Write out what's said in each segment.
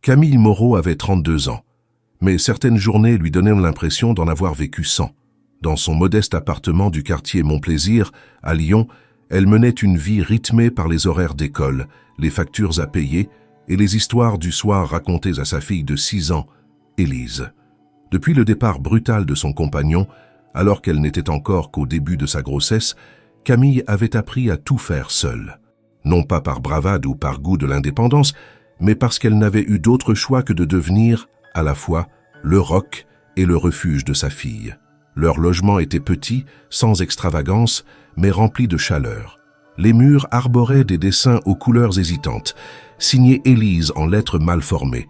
Camille Moreau avait 32 ans, mais certaines journées lui donnaient l'impression d'en avoir vécu 100. Dans son modeste appartement du quartier Montplaisir, à Lyon, elle menait une vie rythmée par les horaires d'école, les factures à payer et les histoires du soir racontées à sa fille de 6 ans, Élise. Depuis le départ brutal de son compagnon, alors qu'elle n'était encore qu'au début de sa grossesse, Camille avait appris à tout faire seule. Non pas par bravade ou par goût de l'indépendance, mais parce qu'elle n'avait eu d'autre choix que de devenir, à la fois, le roc et le refuge de sa fille. Leur logement était petit, sans extravagance, mais rempli de chaleur. Les murs arboraient des dessins aux couleurs hésitantes, signés Élise en lettres mal formées.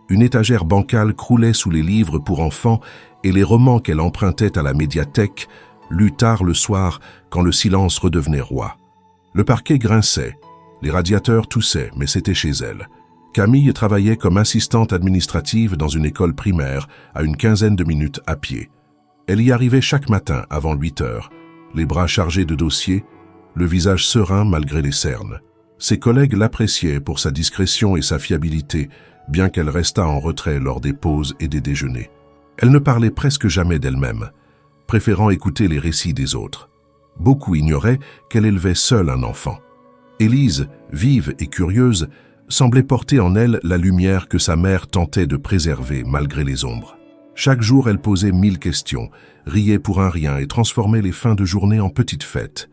Une étagère bancale croulait sous les livres pour enfants et les romans qu'elle empruntait à la médiathèque, lus tard le soir quand le silence redevenait roi. Le parquet grinçait, les radiateurs toussaient, mais c'était chez elle. Camille travaillait comme assistante administrative dans une école primaire, à une quinzaine de minutes à pied. Elle y arrivait chaque matin avant 8 heures, les bras chargés de dossiers, le visage serein malgré les cernes. Ses collègues l'appréciaient pour sa discrétion et sa fiabilité, bien qu'elle restât en retrait lors des pauses et des déjeuners. Elle ne parlait presque jamais d'elle-même, préférant écouter les récits des autres. Beaucoup ignoraient qu'elle élevait seule un enfant. Élise, vive et curieuse, semblait porter en elle la lumière que sa mère tentait de préserver malgré les ombres. Chaque jour, elle posait 1000 questions, riait pour un rien et transformait les fins de journée en petites fêtes.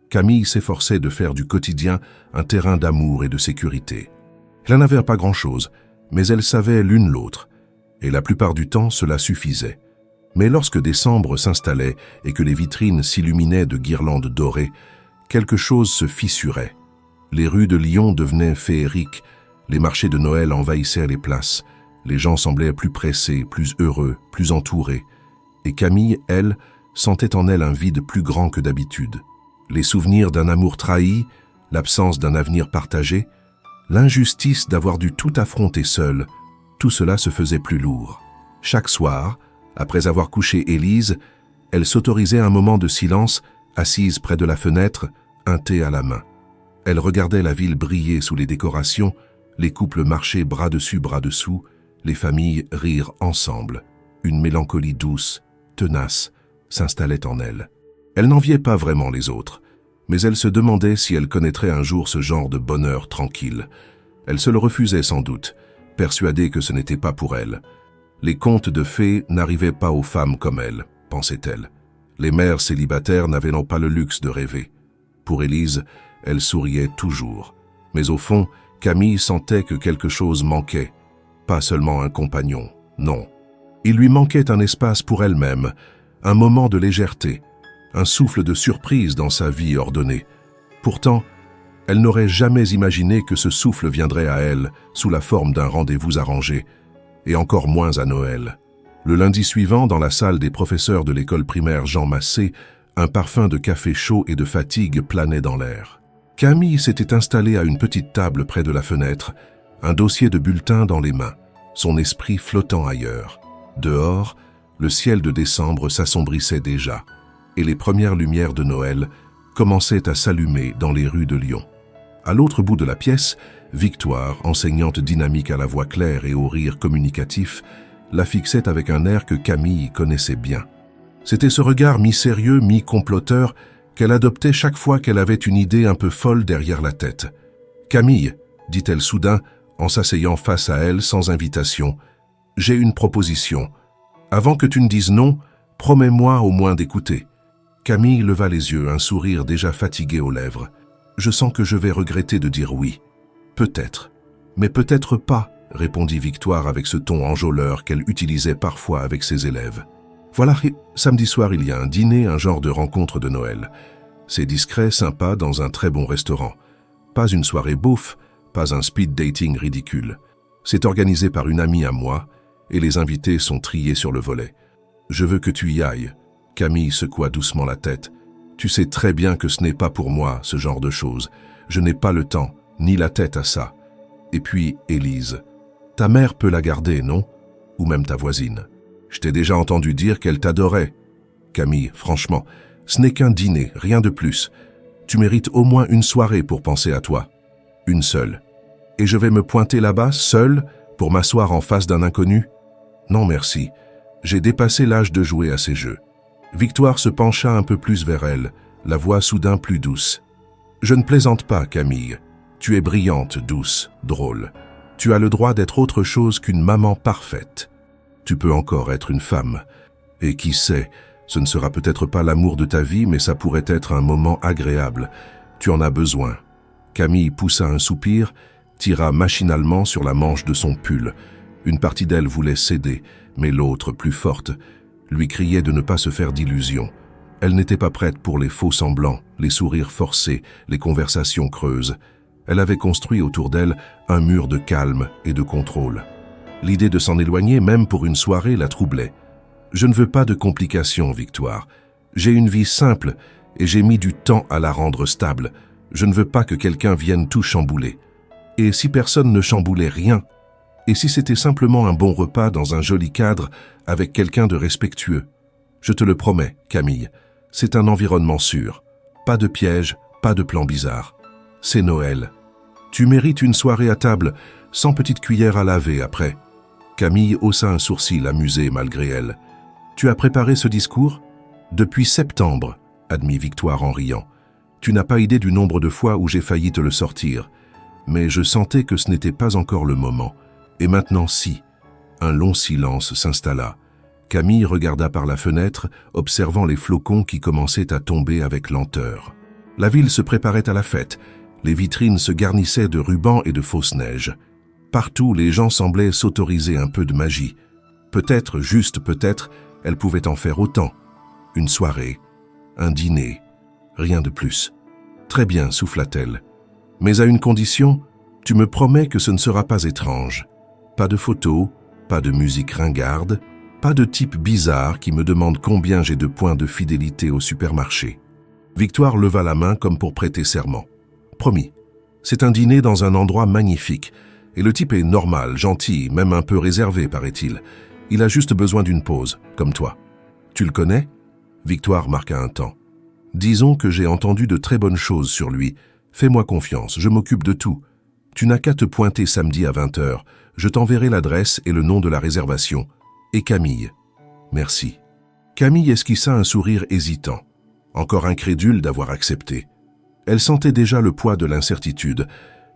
Camille s'efforçait de faire du quotidien un terrain d'amour et de sécurité. Elle n'avait pas grand-chose, mais elle savait l'une l'autre, et la plupart du temps, cela suffisait. Mais lorsque décembre s'installait et que les vitrines s'illuminaient de guirlandes dorées, quelque chose se fissurait. Les rues de Lyon devenaient féeriques, les marchés de Noël envahissaient les places, les gens semblaient plus pressés, plus heureux, plus entourés. Et Camille, elle, sentait en elle un vide plus grand que d'habitude. Les souvenirs d'un amour trahi, l'absence d'un avenir partagé, l'injustice d'avoir dû tout affronter seule, tout cela se faisait plus lourd. Chaque soir, après avoir couché Élise, elle s'autorisait un moment de silence, assise près de la fenêtre, un thé à la main. Elle regardait la ville briller sous les décorations, les couples marcher bras dessus bras dessous, les familles rire ensemble. Une mélancolie douce, tenace, s'installait en elle. Elle n'enviait pas vraiment les autres, mais elle se demandait si elle connaîtrait un jour ce genre de bonheur tranquille. Elle se le refusait sans doute, persuadée que ce n'était pas pour elle. Les contes de fées n'arrivaient pas aux femmes comme elle, pensait-elle. Les mères célibataires n'avaient non pas le luxe de rêver. Pour Élise, elle souriait toujours. Mais au fond, Camille sentait que quelque chose manquait. Pas seulement un compagnon, non. Il lui manquait un espace pour elle-même, un moment de légèreté, un souffle de surprise dans sa vie ordonnée. Pourtant, elle n'aurait jamais imaginé que ce souffle viendrait à elle sous la forme d'un rendez-vous arrangé, et encore moins à Noël. Le lundi suivant, dans la salle des professeurs de l'école primaire Jean Massé, un parfum de café chaud et de fatigue planait dans l'air. Camille s'était installée à une petite table près de la fenêtre, un dossier de bulletins dans les mains, son esprit flottant ailleurs. Dehors, le ciel de décembre s'assombrissait déjà, et les premières lumières de Noël commençaient à s'allumer dans les rues de Lyon. À l'autre bout de la pièce, Victoire, enseignante dynamique à la voix claire et au rire communicatif, la fixait avec un air que Camille connaissait bien. C'était ce regard mi-sérieux, mi-comploteur qu'elle adoptait chaque fois qu'elle avait une idée un peu folle derrière la tête. « Camille, dit-elle soudain, en s'asseyant face à elle sans invitation, « j'ai une proposition. Avant que tu ne dises non, promets-moi au moins d'écouter. » Camille leva les yeux, un sourire déjà fatigué aux lèvres. « Je sens que je vais regretter de dire oui. Peut-être. Mais peut-être pas, » répondit Victoire avec ce ton enjôleur qu'elle utilisait parfois avec ses élèves. Voilà, samedi soir, il y a un dîner, un genre de rencontre de Noël. C'est discret, sympa, dans un très bon restaurant. Pas une soirée bouffe, pas un speed dating ridicule. C'est organisé par une amie à moi, et les invités sont triés sur le volet. Je veux que tu y ailles. Camille secoua doucement la tête. Tu sais très bien que ce n'est pas pour moi, ce genre de choses. Je n'ai pas le temps, ni la tête à ça. Et puis, Élise, ta mère peut la garder, non? Ou même ta voisine. Je t'ai déjà entendu dire qu'elle t'adorait. Camille, franchement, ce n'est qu'un dîner, rien de plus. Tu mérites au moins une soirée pour penser à toi. Une seule. Et je vais me pointer là-bas, seule, Pour m'asseoir en face d'un inconnu? Non merci, j'ai dépassé l'âge de jouer à ces jeux. Victoire se pencha un peu plus vers elle, la voix soudain plus douce. Je ne plaisante pas, Camille. Tu es brillante, douce, drôle. Tu as le droit d'être autre chose qu'une maman parfaite. Tu peux encore être une femme. Et qui sait, ce ne sera peut-être pas l'amour de ta vie, mais ça pourrait être un moment agréable. Tu en as besoin. Camille poussa un soupir, tira machinalement sur la manche de son pull. Une partie d'elle voulait céder, mais l'autre, plus forte, lui criait de ne pas se faire d'illusions. Elle n'était pas prête pour les faux semblants, les sourires forcés, les conversations creuses. Elle avait construit autour d'elle un mur de calme et de contrôle. L'idée de s'en éloigner, même pour une soirée, la troublait. Je ne veux pas de complications, Victoire. J'ai une vie simple et j'ai mis du temps à la rendre stable. Je ne veux pas que quelqu'un vienne tout chambouler. Et si personne ne chamboulait rien? Et si c'était simplement un bon repas dans un joli cadre avec quelqu'un de respectueux? Je te le promets, Camille, c'est un environnement sûr. Pas de pièges, pas de plans bizarres. C'est Noël. Tu mérites une soirée à table, sans petite cuillère à laver après. Camille haussa un sourcil amusé malgré elle. Tu as préparé ce discours? Depuis septembre, admit Victoire en riant. Tu n'as pas idée du nombre de fois où j'ai failli te le sortir. Mais je sentais que ce n'était pas encore le moment. Et maintenant si. Un long silence s'installa. Camille regarda par la fenêtre, observant les flocons qui commençaient à tomber avec lenteur. La ville se préparait à la fête. Les vitrines se garnissaient de rubans et de fausses neiges. Partout, les gens semblaient s'autoriser un peu de magie. Peut-être, juste peut-être, elle pouvait en faire autant. Une soirée, un dîner, rien de plus. Très bien, souffla-t-elle. Mais à une condition, tu me promets que ce ne sera pas étrange. Pas de photos, pas de musique ringarde, pas de type bizarre qui me demande combien j'ai de points de fidélité au supermarché. Victoire leva la main comme pour prêter serment. Promis. C'est un dîner dans un endroit magnifique. Et le type est normal, gentil, même un peu réservé, paraît-il. Il a juste besoin d'une pause, comme toi. Tu le connais? Victoire marqua un temps. Disons que j'ai entendu de très bonnes choses sur lui. Fais-moi confiance, je m'occupe de tout. Tu n'as qu'à te pointer samedi à 20h. Je t'enverrai l'adresse et le nom de la réservation. Et Camille. Merci. Camille esquissa un sourire hésitant, encore incrédule d'avoir accepté. Elle sentait déjà le poids de l'incertitude,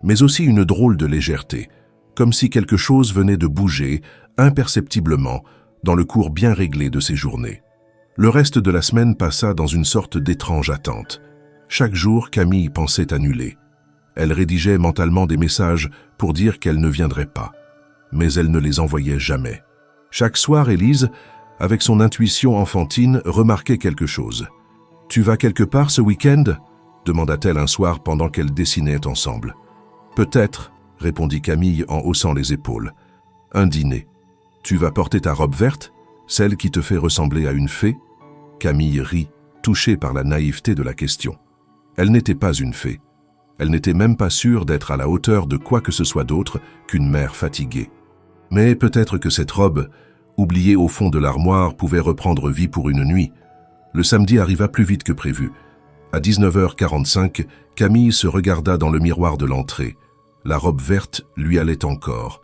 mais aussi une drôle de légèreté, comme si quelque chose venait de bouger, imperceptiblement, dans le cours bien réglé de ses journées. Le reste de la semaine passa dans une sorte d'étrange attente. Chaque jour, Camille pensait annuler. Elle rédigeait mentalement des messages pour dire qu'elle ne viendrait pas. Mais elle ne les envoyait jamais. Chaque soir, Élise, avec son intuition enfantine, remarquait quelque chose. « Tu vas quelque part ce week-end » demanda-t-elle un soir pendant qu'elles dessinaient ensemble. « Peut-être » répondit Camille en haussant les épaules. « Un dîner. Tu vas porter ta robe verte, celle qui te fait ressembler à une fée ?» Camille rit, touchée par la naïveté de la question. Elle n'était pas une fée. Elle n'était même pas sûre d'être à la hauteur de quoi que ce soit d'autre qu'une mère fatiguée. Mais peut-être que cette robe, oubliée au fond de l'armoire, pouvait reprendre vie pour une nuit. Le samedi arriva plus vite que prévu. À 19h45, Camille se regarda dans le miroir de l'entrée. La robe verte lui allait encore.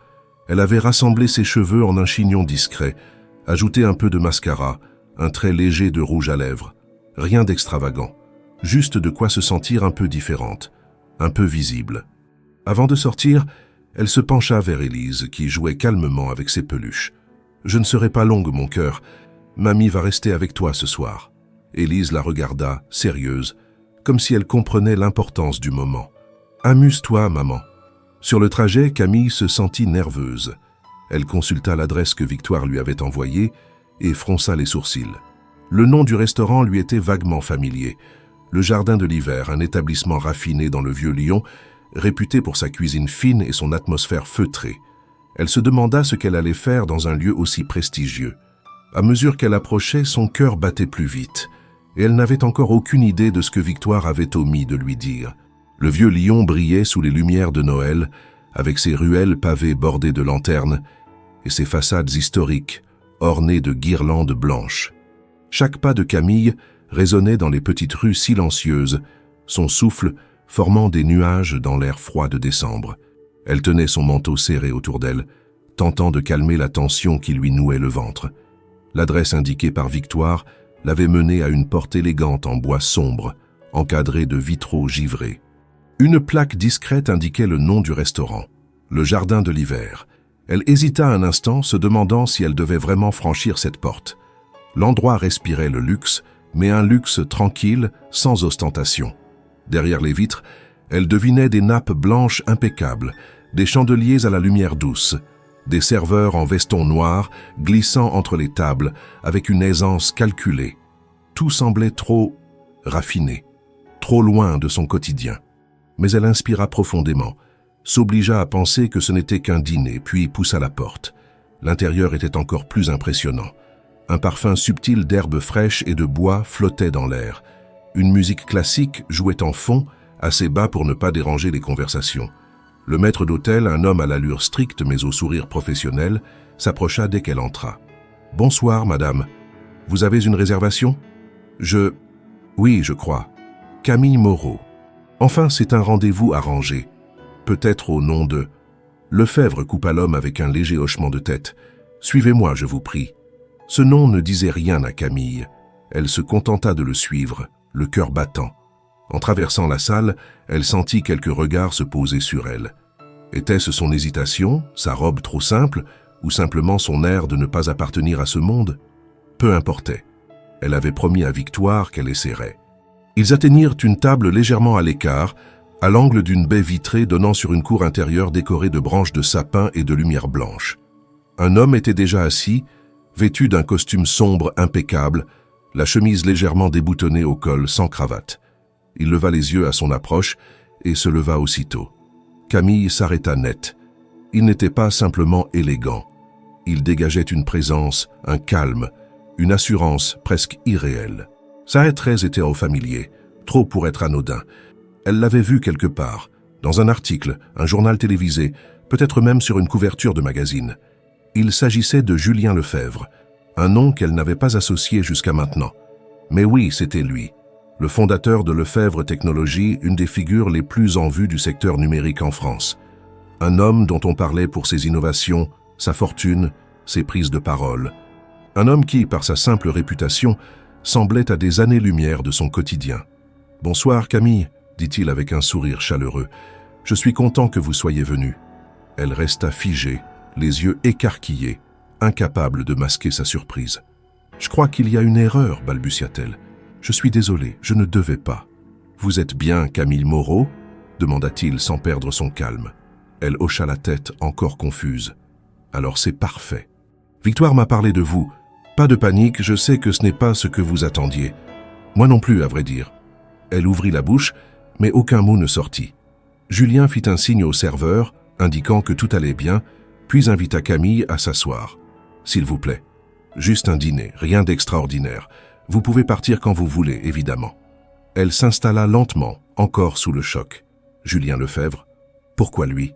Elle avait rassemblé ses cheveux en un chignon discret, ajouté un peu de mascara, un trait léger de rouge à lèvres. Rien d'extravagant, juste de quoi se sentir un peu différente, un peu visible. Avant de sortir, elle se pencha vers Élise, qui jouait calmement avec ses peluches. « Je ne serai pas longue, mon cœur. Mamie va rester avec toi ce soir. » Élise la regarda, sérieuse, comme si elle comprenait l'importance du moment. « Amuse-toi, maman. » Sur le trajet, Camille se sentit nerveuse. Elle consulta l'adresse que Victoire lui avait envoyée et fronça les sourcils. Le nom du restaurant lui était vaguement familier. Le Jardin de l'Hiver, un établissement raffiné dans le vieux Lyon, réputé pour sa cuisine fine et son atmosphère feutrée. Elle se demanda ce qu'elle allait faire dans un lieu aussi prestigieux. À mesure qu'elle approchait, son cœur battait plus vite, et elle n'avait encore aucune idée de ce que Victoire avait omis de lui dire. Le vieux Lyon brillait sous les lumières de Noël, avec ses ruelles pavées bordées de lanternes et ses façades historiques, ornées de guirlandes blanches. Chaque pas de Camille résonnait dans les petites rues silencieuses, son souffle formant des nuages dans l'air froid de décembre. Elle tenait son manteau serré autour d'elle, tentant de calmer la tension qui lui nouait le ventre. L'adresse indiquée par Victoire l'avait mené à une porte élégante en bois sombre, encadrée de vitraux givrés. Une plaque discrète indiquait le nom du restaurant, le Jardin de l'Hiver. Elle hésita un instant, se demandant si elle devait vraiment franchir cette porte. L'endroit respirait le luxe, mais un luxe tranquille, sans ostentation. Derrière les vitres, elle devinait des nappes blanches impeccables, des chandeliers à la lumière douce, des serveurs en veston noir glissant entre les tables avec une aisance calculée. Tout semblait trop raffiné, trop loin de son quotidien. Mais elle inspira profondément, s'obligea à penser que ce n'était qu'un dîner, puis poussa la porte. L'intérieur était encore plus impressionnant. Un parfum subtil d'herbes fraîches et de bois flottait dans l'air. Une musique classique jouait en fond, assez bas pour ne pas déranger les conversations. Le maître d'hôtel, un homme à l'allure stricte mais au sourire professionnel, s'approcha dès qu'elle entra. « Bonsoir, madame. Vous avez une réservation ?»« Oui, je crois. Camille Moreau. Enfin, c'est un rendez-vous arrangé. Peut-être au nom de... » Lefebvre coupa l'homme avec un léger hochement de tête. « Suivez-moi, je vous prie. » Ce nom ne disait rien à Camille. Elle se contenta de le suivre, le cœur battant. En traversant la salle, elle sentit quelques regards se poser sur elle. Était-ce son hésitation, sa robe trop simple, ou simplement son air de ne pas appartenir à ce monde? Peu importait. Elle avait promis à Victoire qu'elle essaierait. Ils atteignirent une table légèrement à l'écart, à l'angle d'une baie vitrée donnant sur une cour intérieure décorée de branches de sapin et de lumière blanche. Un homme était déjà assis, vêtu d'un costume sombre impeccable, la chemise légèrement déboutonnée au col, sans cravate. Il leva les yeux à son approche et se leva aussitôt. Camille s'arrêta net. Il n'était pas simplement élégant. Il dégageait une présence, un calme, une assurance presque irréelle. Sa traits étaient au familier, trop pour être anodin. Elle l'avait vu quelque part, dans un article, un journal télévisé, peut-être même sur une couverture de magazine. Il s'agissait de Julien Lefebvre, un nom qu'elle n'avait pas associé jusqu'à maintenant. Mais oui, c'était lui, le fondateur de Lefebvre Technologies, une des figures les plus en vue du secteur numérique en France. Un homme dont on parlait pour ses innovations, sa fortune, ses prises de parole. Un homme qui, par sa simple réputation, semblait à des années-lumière de son quotidien. « Bonsoir Camille », dit-il avec un sourire chaleureux. « Je suis content que vous soyez venue. » Elle resta figée, les yeux écarquillés, incapable de masquer sa surprise. « Je crois qu'il y a une erreur, balbutia-t-elle. Je suis désolé, je ne devais pas. »« Vous êtes bien Camille Moreau ?» demanda-t-il sans perdre son calme. Elle hocha la tête, encore confuse. « Alors c'est parfait. Victoire m'a parlé de vous. Pas de panique, je sais que ce n'est pas ce que vous attendiez. Moi non plus, à vrai dire. » Elle ouvrit la bouche, mais aucun mot ne sortit. Julien fit un signe au serveur, indiquant que tout allait bien, puis invita Camille à s'asseoir. « S'il vous plaît. Juste un dîner, rien d'extraordinaire. Vous pouvez partir quand vous voulez, évidemment. » Elle s'installa lentement, encore sous le choc. Julien Lefebvre. Pourquoi lui?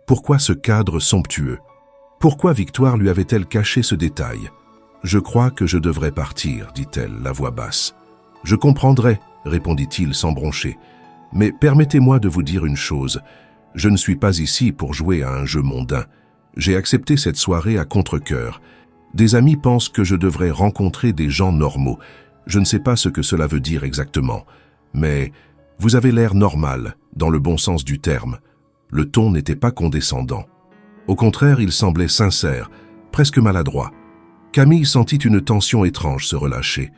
Pourquoi ce cadre somptueux? Pourquoi Victoire lui avait-elle caché ce détail? « Je crois que je devrais partir, dit-elle, la voix basse. « Je comprendrai, répondit-il sans broncher. Mais permettez-moi de vous dire une chose. Je ne suis pas ici pour jouer à un jeu mondain. J'ai accepté cette soirée à contre-cœur. Des amis pensent que je devrais rencontrer des gens normaux. Je ne sais pas ce que cela veut dire exactement. Mais vous avez l'air normal, dans le bon sens du terme. Le ton n'était pas condescendant. Au contraire, il semblait sincère, presque maladroit. Camille sentit une tension étrange se relâcher.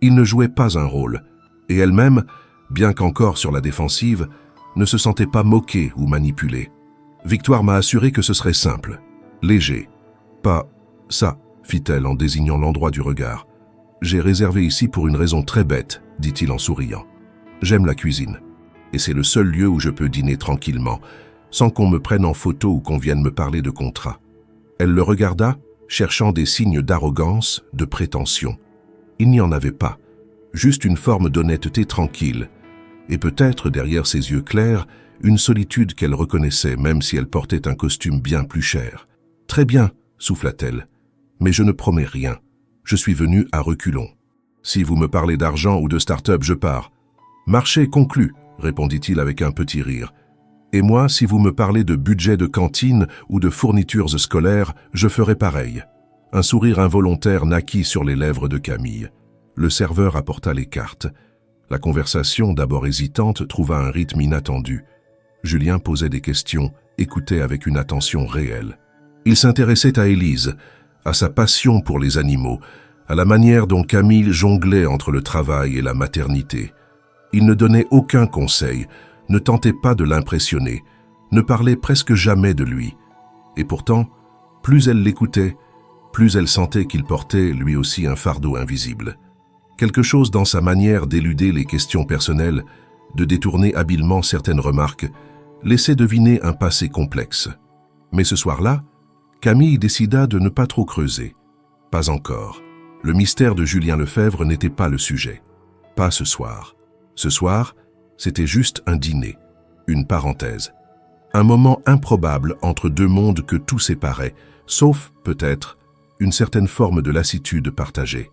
Il ne jouait pas un rôle, et elle-même, bien qu'encore sur la défensive, ne se sentait pas moquée ou manipulée. Victoire m'a assuré que ce serait simple, léger. Pas ça, fit-elle en désignant l'endroit du regard. J'ai réservé ici pour une raison très bête, dit-il en souriant. J'aime la cuisine, et c'est le seul lieu où je peux dîner tranquillement, sans qu'on me prenne en photo ou qu'on vienne me parler de contrat. Elle le regarda, cherchant des signes d'arrogance, de prétention. Il n'y en avait pas, juste une forme d'honnêteté tranquille, et peut-être, derrière ses yeux clairs, une solitude qu'elle reconnaissait, même si elle portait un costume bien plus cher. « Très bien, » souffla-t-elle, « mais je ne promets rien. Je suis venue à reculons. Si vous me parlez d'argent ou de start-up, je pars. »« Marché conclu, » répondit-il avec un petit rire. « Et moi, si vous me parlez de budget de cantine ou de fournitures scolaires, je ferai pareil. » Un sourire involontaire naquit sur les lèvres de Camille. Le serveur apporta les cartes. La conversation, d'abord hésitante, trouva un rythme inattendu. Julien posait des questions, écoutait avec une attention réelle. Il s'intéressait à Élise, à sa passion pour les animaux, à la manière dont Camille jonglait entre le travail et la maternité. Il ne donnait aucun conseil, ne tentait pas de l'impressionner, ne parlait presque jamais de lui. Et pourtant, plus elle l'écoutait, plus elle sentait qu'il portait lui aussi un fardeau invisible. Quelque chose dans sa manière d'éluder les questions personnelles, de détourner habilement certaines remarques, laissait deviner un passé complexe. Mais ce soir-là, Camille décida de ne pas trop creuser. Pas encore. Le mystère de Julien Lefebvre n'était pas le sujet. Pas ce soir. Ce soir, c'était juste un dîner, une parenthèse. Un moment improbable entre deux mondes que tout séparait, sauf, peut-être, une certaine forme de lassitude partagée.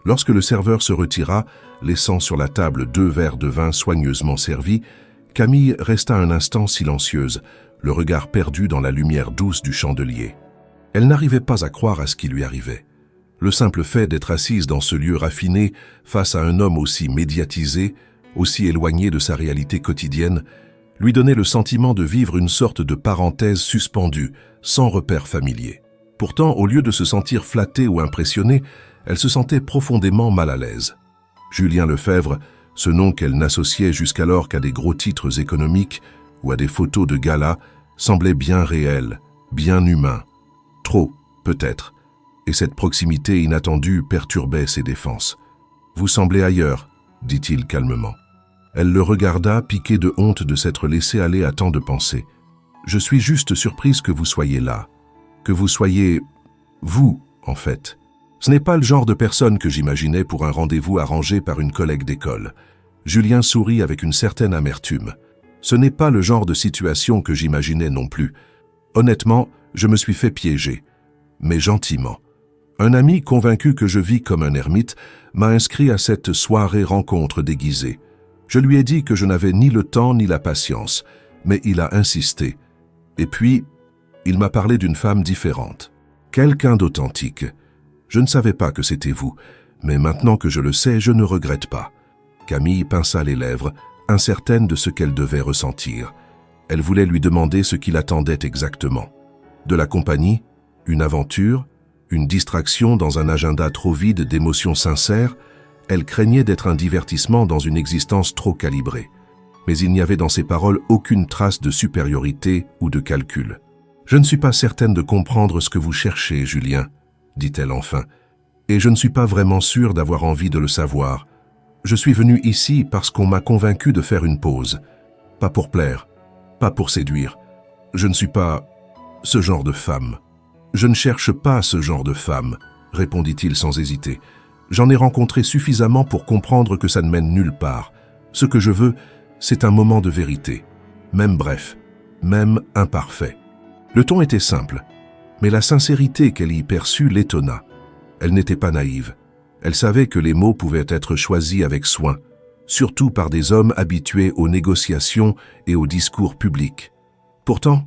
Lorsque le serveur se retira, laissant sur la table 2 verres de vin soigneusement servis, Camille resta un instant silencieuse, le regard perdu dans la lumière douce du chandelier. Elle n'arrivait pas à croire à ce qui lui arrivait. Le simple fait d'être assise dans ce lieu raffiné, face à un homme aussi médiatisé, aussi éloigné de sa réalité quotidienne, lui donnait le sentiment de vivre une sorte de parenthèse suspendue, sans repère familier. Pourtant, au lieu de se sentir flattée ou impressionnée, elle se sentait profondément mal à l'aise. Julien Lefebvre, ce nom qu'elle n'associait jusqu'alors qu'à des gros titres économiques ou à des photos de gala, semblait bien réel, bien humain. Trop, peut-être, et cette proximité inattendue perturbait ses défenses. « Vous semblez ailleurs », dit-il calmement. Elle le regarda, piquée de honte de s'être laissée aller à tant de pensées. « Je suis juste surprise que vous soyez là, que vous soyez... vous, en fait. Ce n'est pas le genre de personne que j'imaginais pour un rendez-vous arrangé par une collègue d'école. » Julien sourit avec une certaine amertume. « Ce n'est pas le genre de situation que j'imaginais non plus. Honnêtement, je me suis fait piéger, mais gentiment. Un ami, convaincu que je vis comme un ermite, m'a inscrit à cette soirée rencontre déguisée. Je lui ai dit que je n'avais ni le temps ni la patience, mais il a insisté. Et puis, il m'a parlé d'une femme différente. Quelqu'un d'authentique. Je ne savais pas que c'était vous, mais maintenant que je le sais, je ne regrette pas. » Camille pinça les lèvres, incertaine de ce qu'elle devait ressentir. Elle voulait lui demander ce qu'il attendait exactement. De la compagnie, une aventure, une distraction dans un agenda trop vide d'émotions sincères, elle craignait d'être un divertissement dans une existence trop calibrée. Mais il n'y avait dans ses paroles aucune trace de supériorité ou de calcul. « Je ne suis pas certaine de comprendre ce que vous cherchez, Julien, » dit-elle enfin, « et je ne suis pas vraiment sûre d'avoir envie de le savoir. Je suis venue ici parce qu'on m'a convaincu de faire une pause. Pas pour plaire, pas pour séduire. Je ne suis pas ce genre de femme. » « Je ne cherche pas ce genre de femme, » répondit-il sans hésiter. « J'en ai rencontré suffisamment pour comprendre que ça ne mène nulle part. Ce que je veux, c'est un moment de vérité, même bref, même imparfait. » Le ton était simple, mais la sincérité qu'elle y perçut l'étonna. Elle n'était pas naïve. Elle savait que les mots pouvaient être choisis avec soin, surtout par des hommes habitués aux négociations et aux discours publics. Pourtant,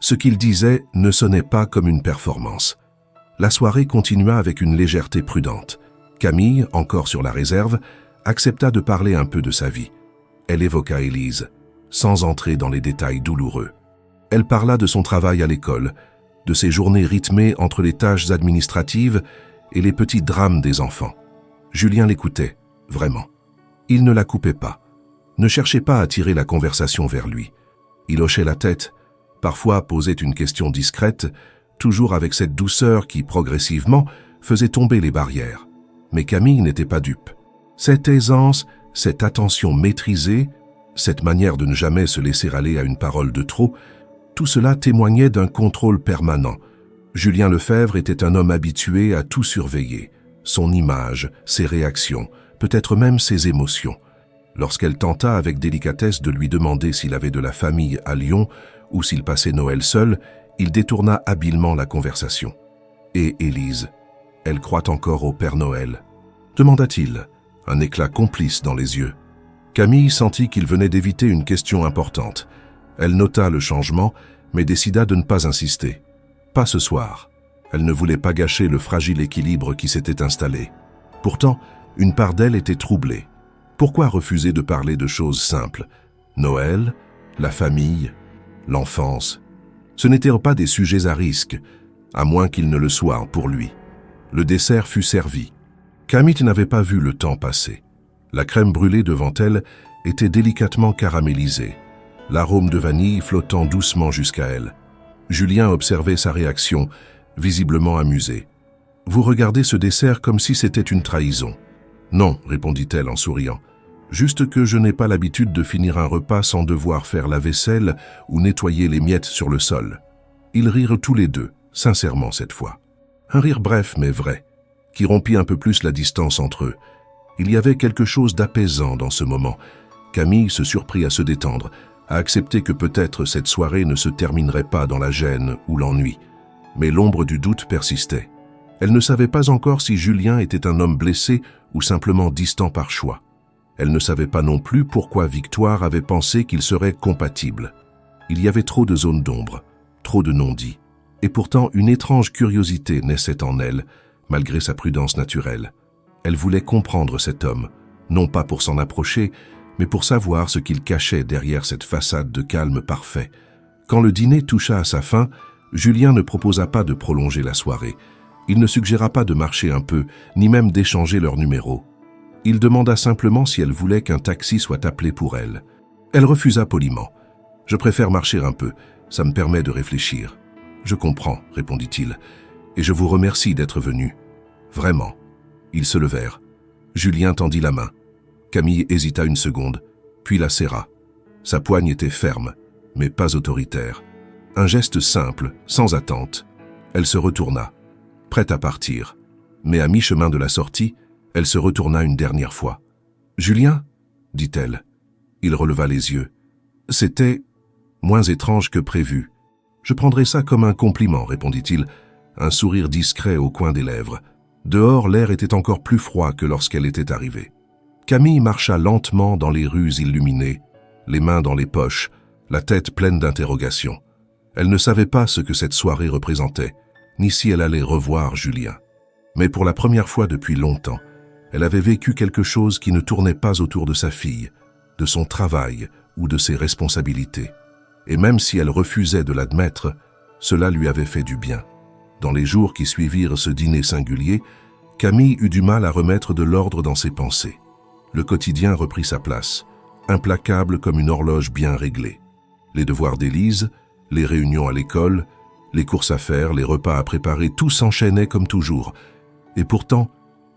ce qu'il disait ne sonnait pas comme une performance. La soirée continua avec une légèreté prudente. Camille, encore sur la réserve, accepta de parler un peu de sa vie. Elle évoqua Élise, sans entrer dans les détails douloureux. Elle parla de son travail à l'école, de ses journées rythmées entre les tâches administratives et les petits drames des enfants. Julien l'écoutait, vraiment. Il ne la coupait pas, ne cherchait pas à tirer la conversation vers lui. Il hochait la tête, parfois posait une question discrète, toujours avec cette douceur qui, progressivement, faisait tomber les barrières. Mais Camille n'était pas dupe. Cette aisance, cette attention maîtrisée, cette manière de ne jamais se laisser aller à une parole de trop, tout cela témoignait d'un contrôle permanent. Julien Lefebvre était un homme habitué à tout surveiller, son image, ses réactions, peut-être même ses émotions. Lorsqu'elle tenta avec délicatesse de lui demander s'il avait de la famille à Lyon ou s'il passait Noël seul, il détourna habilement la conversation. « Et Élise, elle croit encore au Père Noël ?» demanda-t-il, un éclat complice dans les yeux. Camille sentit qu'il venait d'éviter une question importante. Elle nota le changement, mais décida de ne pas insister. Pas ce soir. Elle ne voulait pas gâcher le fragile équilibre qui s'était installé. Pourtant, une part d'elle était troublée. Pourquoi refuser de parler de choses simples? Noël, la famille, l'enfance. Ce n'étaient pas des sujets à risque, à moins qu'ils ne le soient pour lui. Le dessert fut servi. Camille n'avait pas vu le temps passer. La crème brûlée devant elle était délicatement caramélisée, l'arôme de vanille flottant doucement jusqu'à elle. Julien observait sa réaction, visiblement amusé. « Vous regardez ce dessert comme si c'était une trahison. »« Non, répondit-elle en souriant. Juste que je n'ai pas l'habitude de finir un repas sans devoir faire la vaisselle ou nettoyer les miettes sur le sol. » Ils rirent tous les deux, sincèrement cette fois. Un rire bref mais vrai, qui rompit un peu plus la distance entre eux. Il y avait quelque chose d'apaisant dans ce moment. Camille se surprit à se détendre, à accepter que peut-être cette soirée ne se terminerait pas dans la gêne ou l'ennui. Mais l'ombre du doute persistait. Elle ne savait pas encore si Julien était un homme blessé ou simplement distant par choix. Elle ne savait pas non plus pourquoi Victoire avait pensé qu'ils seraient compatibles. Il y avait trop de zones d'ombre, trop de non-dits. Et pourtant, une étrange curiosité naissait en elle, malgré sa prudence naturelle. Elle voulait comprendre cet homme, non pas pour s'en approcher, mais pour savoir ce qu'il cachait derrière cette façade de calme parfait. Quand le dîner toucha à sa fin, Julien ne proposa pas de prolonger la soirée. Il ne suggéra pas de marcher un peu, ni même d'échanger leurs numéros. Il demanda simplement si elle voulait qu'un taxi soit appelé pour elle. Elle refusa poliment. « Je préfère marcher un peu, ça me permet de réfléchir. »« Je comprends, » répondit-il, « et je vous remercie d'être venu. Vraiment. » Ils se levèrent. Julien tendit la main. Camille hésita une seconde, puis la serra. Sa poigne était ferme, mais pas autoritaire. Un geste simple, sans attente. Elle se retourna, prête à partir. Mais à mi-chemin de la sortie, elle se retourna une dernière fois. « Julien ?» dit-elle. Il releva les yeux. C'était moins étrange que prévu. « Je prendrai ça comme un compliment, » répondit-il, un sourire discret au coin des lèvres. Dehors, l'air était encore plus froid que lorsqu'elle était arrivée. Camille marcha lentement dans les rues illuminées, les mains dans les poches, la tête pleine d'interrogations. Elle ne savait pas ce que cette soirée représentait, ni si elle allait revoir Julien. Mais pour la première fois depuis longtemps, elle avait vécu quelque chose qui ne tournait pas autour de sa fille, de son travail ou de ses responsabilités. Et même si elle refusait de l'admettre, cela lui avait fait du bien. Dans les jours qui suivirent ce dîner singulier, Camille eut du mal à remettre de l'ordre dans ses pensées. Le quotidien reprit sa place, implacable comme une horloge bien réglée. Les devoirs d'Élise, les réunions à l'école, les courses à faire, les repas à préparer, tout s'enchaînait comme toujours. Et pourtant,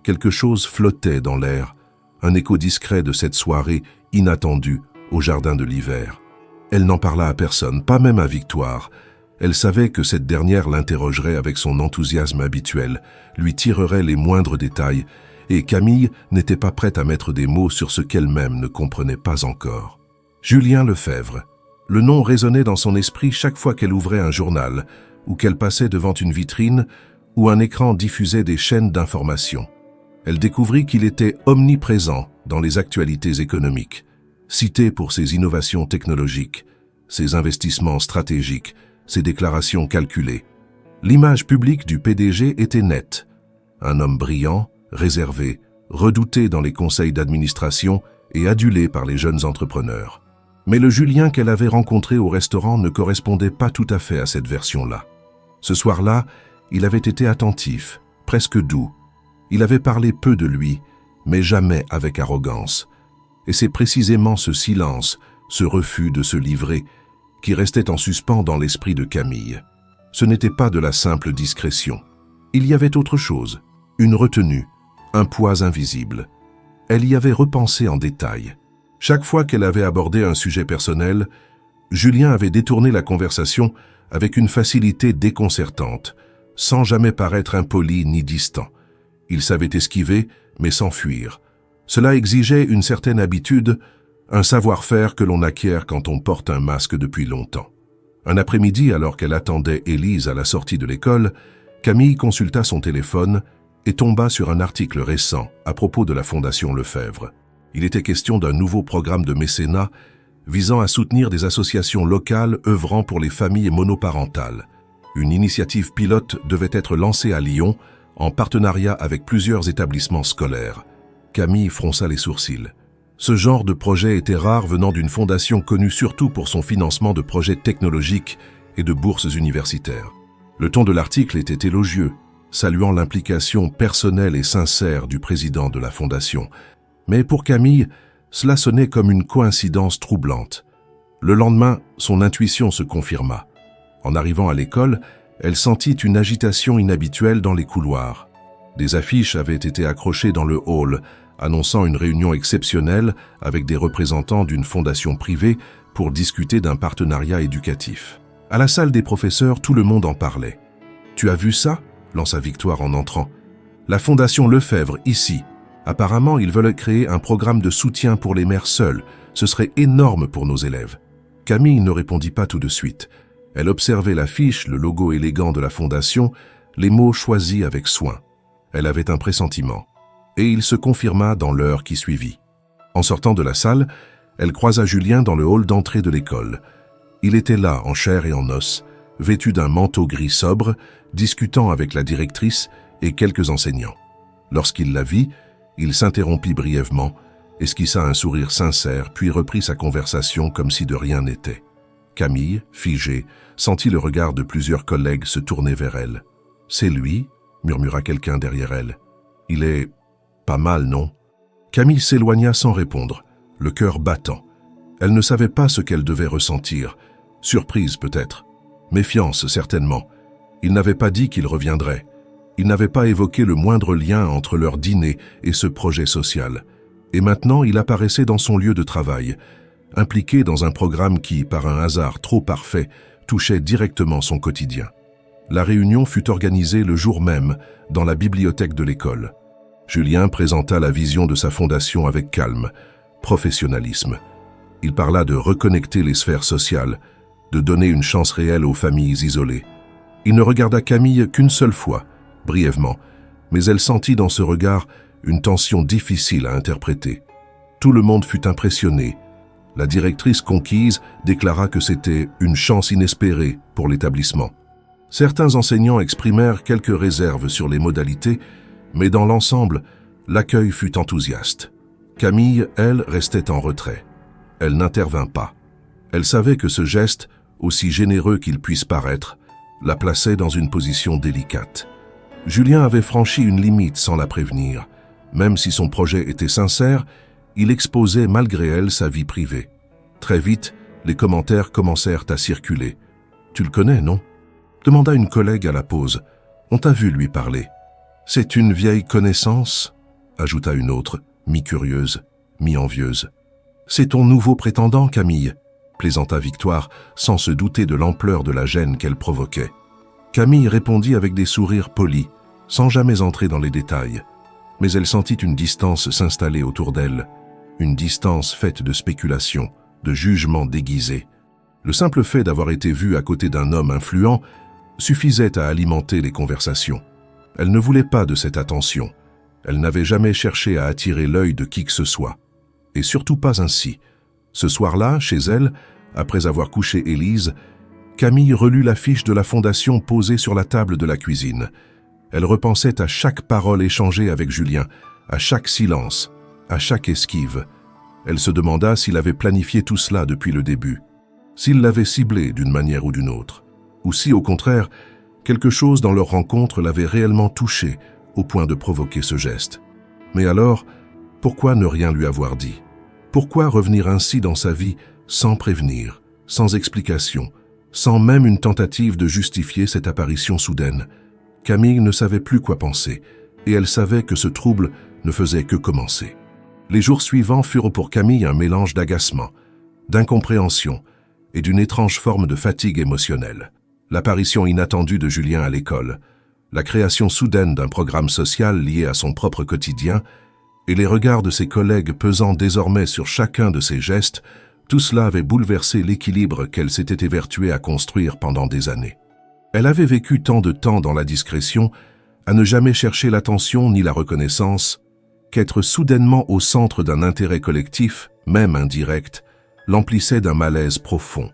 quelque chose flottait dans l'air, un écho discret de cette soirée inattendue au jardin de l'hiver. Elle n'en parla à personne, pas même à Victoire. Elle savait que cette dernière l'interrogerait avec son enthousiasme habituel, lui tirerait les moindres détails, et Camille n'était pas prête à mettre des mots sur ce qu'elle-même ne comprenait pas encore. Julien Lefebvre. Le nom résonnait dans son esprit chaque fois qu'elle ouvrait un journal, ou qu'elle passait devant une vitrine, où un écran diffusait des chaînes d'information. Elle découvrit qu'il était omniprésent dans les actualités économiques, cité pour ses innovations technologiques, ses investissements stratégiques, ses déclarations calculées. L'image publique du PDG était nette. Un homme brillant, réservé, redouté dans les conseils d'administration et adulé par les jeunes entrepreneurs. Mais le Julien qu'elle avait rencontré au restaurant ne correspondait pas tout à fait à cette version-là. Ce soir-là, il avait été attentif, presque doux. Il avait parlé peu de lui, mais jamais avec arrogance. Et c'est précisément ce silence, ce refus de se livrer, qui restait en suspens dans l'esprit de Camille. Ce n'était pas de la simple discrétion. Il y avait autre chose, une retenue, un poids invisible. Elle y avait repensé en détail. Chaque fois qu'elle avait abordé un sujet personnel, Julien avait détourné la conversation avec une facilité déconcertante, sans jamais paraître impoli ni distant. Il savait esquiver, mais sans fuir. Cela exigeait une certaine habitude, un savoir-faire que l'on acquiert quand on porte un masque depuis longtemps. Un après-midi, alors qu'elle attendait Élise à la sortie de l'école, Camille consulta son téléphone et tomba sur un article récent à propos de la Fondation Lefebvre. Il était question d'un nouveau programme de mécénat visant à soutenir des associations locales œuvrant pour les familles monoparentales. Une initiative pilote devait être lancée à Lyon, en partenariat avec plusieurs établissements scolaires. Camille fronça les sourcils. Ce genre de projet était rare venant d'une fondation connue surtout pour son financement de projets technologiques et de bourses universitaires. Le ton de l'article était élogieux, saluant l'implication personnelle et sincère du président de la fondation. Mais pour Camille, cela sonnait comme une coïncidence troublante. Le lendemain, son intuition se confirma. En arrivant à l'école, elle sentit une agitation inhabituelle dans les couloirs. Des affiches avaient été accrochées dans le hall, annonçant une réunion exceptionnelle avec des représentants d'une fondation privée pour discuter d'un partenariat éducatif. À la salle des professeurs, tout le monde en parlait. « Tu as vu ça ?» lança Victoire en entrant. « La fondation Lefebvre, ici. Apparemment, ils veulent créer un programme de soutien pour les mères seules. Ce serait énorme pour nos élèves. » Camille ne répondit pas tout de suite. Elle observait l'affiche, le logo élégant de la fondation, les mots choisis avec soin. Elle avait un pressentiment. Et il se confirma dans l'heure qui suivit. En sortant de la salle, elle croisa Julien dans le hall d'entrée de l'école. Il était là, en chair et en os, vêtu d'un manteau gris sobre, discutant avec la directrice et quelques enseignants. Lorsqu'il la vit, il s'interrompit brièvement, esquissa un sourire sincère, puis reprit sa conversation comme si de rien n'était. Camille, figée, sentit le regard de plusieurs collègues se tourner vers elle. « C'est lui ?» murmura quelqu'un derrière elle. « Il est... pas mal, non ?» Camille s'éloigna sans répondre, le cœur battant. Elle ne savait pas ce qu'elle devait ressentir. Surprise peut-être. Méfiance certainement. Il n'avait pas dit qu'il reviendrait. Il n'avait pas évoqué le moindre lien entre leur dîner et ce projet social. Et maintenant, il apparaissait dans son lieu de travail, impliqué dans un programme qui, par un hasard trop parfait, touchait directement son quotidien. La réunion fut organisée le jour même, dans la bibliothèque de l'école. Julien présenta la vision de sa fondation avec calme, professionnalisme. Il parla de reconnecter les sphères sociales, de donner une chance réelle aux familles isolées. Il ne regarda Camille qu'une seule fois, brièvement, mais elle sentit dans ce regard une tension difficile à interpréter. Tout le monde fut impressionné. La directrice conquise déclara que c'était une chance inespérée pour l'établissement. Certains enseignants exprimèrent quelques réserves sur les modalités, mais dans l'ensemble, l'accueil fut enthousiaste. Camille, elle, restait en retrait. Elle n'intervint pas. Elle savait que ce geste, aussi généreux qu'il puisse paraître, la plaçait dans une position délicate. Julien avait franchi une limite sans la prévenir. Même si son projet était sincère, il exposait malgré elle sa vie privée. Très vite, les commentaires commencèrent à circuler. « Tu le connais, non ?» demanda une collègue à la pause. « On t'a vu lui parler. »« C'est une vieille connaissance ?» ajouta une autre, mi-curieuse, mi-envieuse. « C'est ton nouveau prétendant, Camille ?» plaisanta Victoire, sans se douter de l'ampleur de la gêne qu'elle provoquait. Camille répondit avec des sourires polis, sans jamais entrer dans les détails. Mais elle sentit une distance s'installer autour d'elle, une distance faite de spéculations, de jugements déguisés. Le simple fait d'avoir été vue à côté d'un homme influent suffisait à alimenter les conversations. Elle ne voulait pas de cette attention. Elle n'avait jamais cherché à attirer l'œil de qui que ce soit. Et surtout pas ainsi. Ce soir-là, chez elle, après avoir couché Élise, Camille relut l'affiche de la fondation posée sur la table de la cuisine. Elle repensait à chaque parole échangée avec Julien, à chaque silence, à chaque esquive. Elle se demanda s'il avait planifié tout cela depuis le début, s'il l'avait ciblé d'une manière ou d'une autre, ou si, au contraire, quelque chose dans leur rencontre l'avait réellement touché au point de provoquer ce geste. Mais alors, pourquoi ne rien lui avoir dit? Pourquoi revenir ainsi dans sa vie sans prévenir, sans explication, sans même une tentative de justifier cette apparition soudaine? Camille ne savait plus quoi penser, et elle savait que ce trouble ne faisait que commencer. Les jours suivants furent pour Camille un mélange d'agacement, d'incompréhension et d'une étrange forme de fatigue émotionnelle. L'apparition inattendue de Julien à l'école, la création soudaine d'un programme social lié à son propre quotidien et les regards de ses collègues pesant désormais sur chacun de ses gestes, tout cela avait bouleversé l'équilibre qu'elle s'était évertuée à construire pendant des années. Elle avait vécu tant de temps dans la discrétion, à ne jamais chercher l'attention ni la reconnaissance, qu'être soudainement au centre d'un intérêt collectif, même indirect, l'emplissait d'un malaise profond.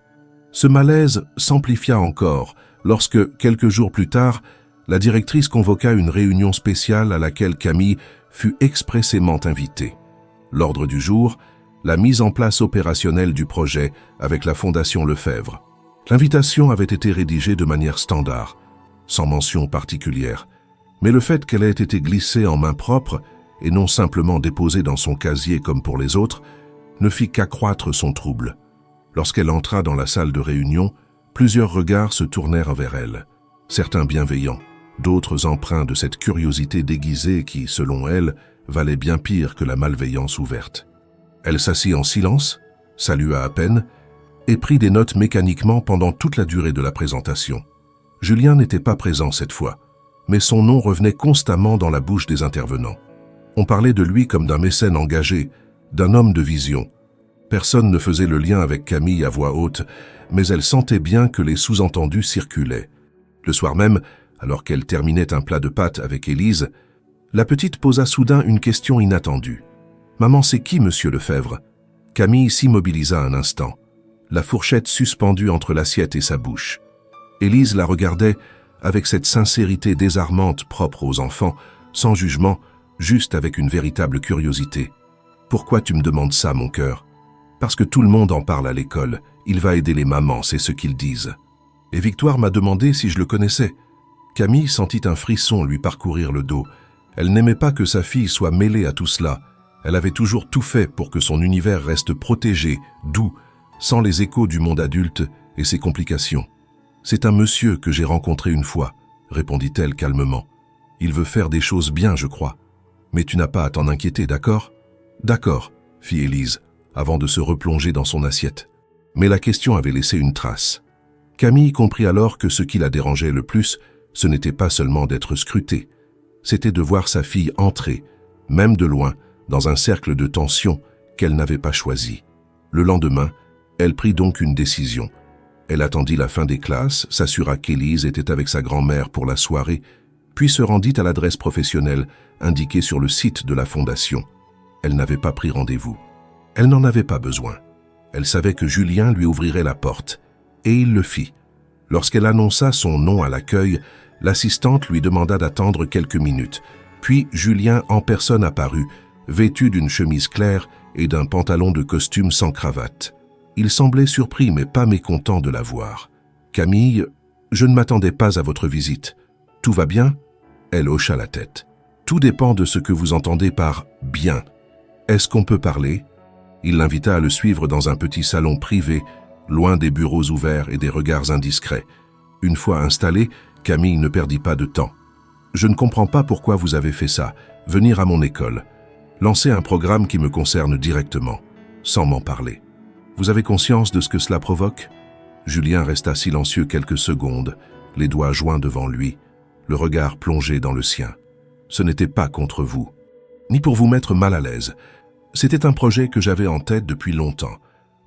Ce malaise s'amplifia encore lorsque, quelques jours plus tard, la directrice convoqua une réunion spéciale à laquelle Camille fut expressément invitée. L'ordre du jour, la mise en place opérationnelle du projet avec la Fondation Lefebvre. L'invitation avait été rédigée de manière standard, sans mention particulière, mais le fait qu'elle ait été glissée en main propre et non simplement déposée dans son casier comme pour les autres, ne fit qu'accroître son trouble. Lorsqu'elle entra dans la salle de réunion, plusieurs regards se tournèrent vers elle, certains bienveillants, d'autres empreints de cette curiosité déguisée qui, selon elle, valait bien pire que la malveillance ouverte. Elle s'assit en silence, salua à peine, et prit des notes mécaniquement pendant toute la durée de la présentation. Julien n'était pas présent cette fois, mais son nom revenait constamment dans la bouche des intervenants. On parlait de lui comme d'un mécène engagé, d'un homme de vision. Personne ne faisait le lien avec Camille à voix haute, mais elle sentait bien que les sous-entendus circulaient. Le soir même, alors qu'elle terminait un plat de pâtes avec Élise, la petite posa soudain une question inattendue. « Maman, c'est qui, monsieur Lefebvre ?» Camille s'immobilisa un instant, la fourchette suspendue entre l'assiette et sa bouche. Élise la regardait avec cette sincérité désarmante propre aux enfants, sans jugement, juste avec une véritable curiosité. « Pourquoi tu me demandes ça, mon cœur ?»« Parce que tout le monde en parle à l'école. Il va aider les mamans, c'est ce qu'ils disent. » Et Victoire m'a demandé si je le connaissais. Camille sentit un frisson lui parcourir le dos. Elle n'aimait pas que sa fille soit mêlée à tout cela. Elle avait toujours tout fait pour que son univers reste protégé, doux, sans les échos du monde adulte et ses complications. « C'est un monsieur que j'ai rencontré une fois, » répondit-elle calmement. « Il veut faire des choses bien, je crois. Mais tu n'as pas à t'en inquiéter, d'accord ?»« D'accord, » fit Élise, avant de se replonger dans son assiette. Mais la question avait laissé une trace. Camille comprit alors que ce qui la dérangeait le plus, ce n'était pas seulement d'être scrutée, c'était de voir sa fille entrer, même de loin, dans un cercle de tension qu'elle n'avait pas choisi. Le lendemain, elle prit donc une décision. Elle attendit la fin des classes, s'assura qu'Élise était avec sa grand-mère pour la soirée, puis se rendit à l'adresse professionnelle indiquée sur le site de la Fondation. Elle n'avait pas pris rendez-vous. Elle n'en avait pas besoin. Elle savait que Julien lui ouvrirait la porte, et il le fit. Lorsqu'elle annonça son nom à l'accueil, l'assistante lui demanda d'attendre quelques minutes. Puis Julien en personne apparut, vêtu d'une chemise claire et d'un pantalon de costume sans cravate. Il semblait surpris mais pas mécontent de la voir. « Camille, je ne m'attendais pas à votre visite. Tout va bien ?» Elle hocha la tête. « Tout dépend de ce que vous entendez par « bien ». Est-ce qu'on peut parler ?» Il l'invita à le suivre dans un petit salon privé, loin des bureaux ouverts et des regards indiscrets. Une fois installée, Camille ne perdit pas de temps. « Je ne comprends pas pourquoi vous avez fait ça, venir à mon école. Lancer un programme qui me concerne directement, sans m'en parler. Vous avez conscience de ce que cela provoque ?» Julien resta silencieux quelques secondes, les doigts joints devant lui, le regard plongé dans le sien. « Ce n'était pas contre vous, ni pour vous mettre mal à l'aise. C'était un projet que j'avais en tête depuis longtemps.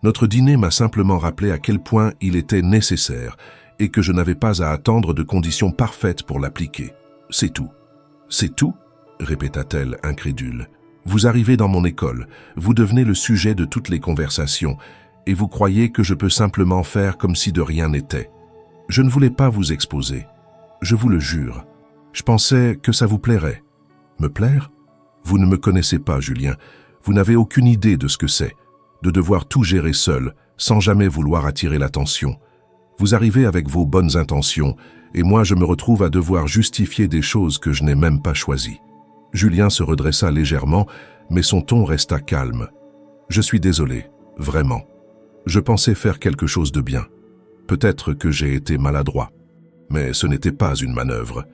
Notre dîner m'a simplement rappelé à quel point il était nécessaire et que je n'avais pas à attendre de conditions parfaites pour l'appliquer. C'est tout. »« C'est tout ?» répéta-t-elle, incrédule. « Vous arrivez dans mon école, vous devenez le sujet de toutes les conversations et vous croyez que je peux simplement faire comme si de rien n'était. Je ne voulais pas vous exposer. Je vous le jure. Je pensais que ça vous plairait. » « Me plaire ? Vous ne me connaissez pas, Julien. Vous n'avez aucune idée de ce que c'est, de devoir tout gérer seul, sans jamais vouloir attirer l'attention. Vous arrivez avec vos bonnes intentions, et moi je me retrouve à devoir justifier des choses que je n'ai même pas choisies. » Julien se redressa légèrement, mais son ton resta calme. « Je suis désolé, vraiment. Je pensais faire quelque chose de bien. Peut-être que j'ai été maladroit. Mais ce n'était pas une manœuvre,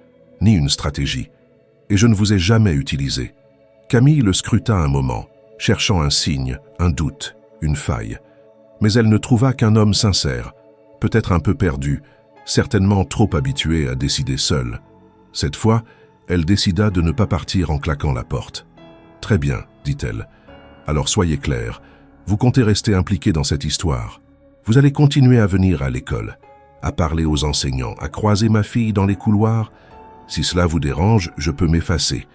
ni une stratégie, et je ne vous ai jamais utilisé. » Camille le scruta un moment, cherchant un signe, un doute, une faille. Mais elle ne trouva qu'un homme sincère, peut-être un peu perdu, certainement trop habitué à décider seul. Cette fois, elle décida de ne pas partir en claquant la porte. « Très bien, dit-elle. Alors soyez clair, vous comptez rester impliqué dans cette histoire. Vous allez continuer à venir à l'école, à parler aux enseignants, à croiser ma fille dans les couloirs. Si cela vous dérange, je peux m'effacer.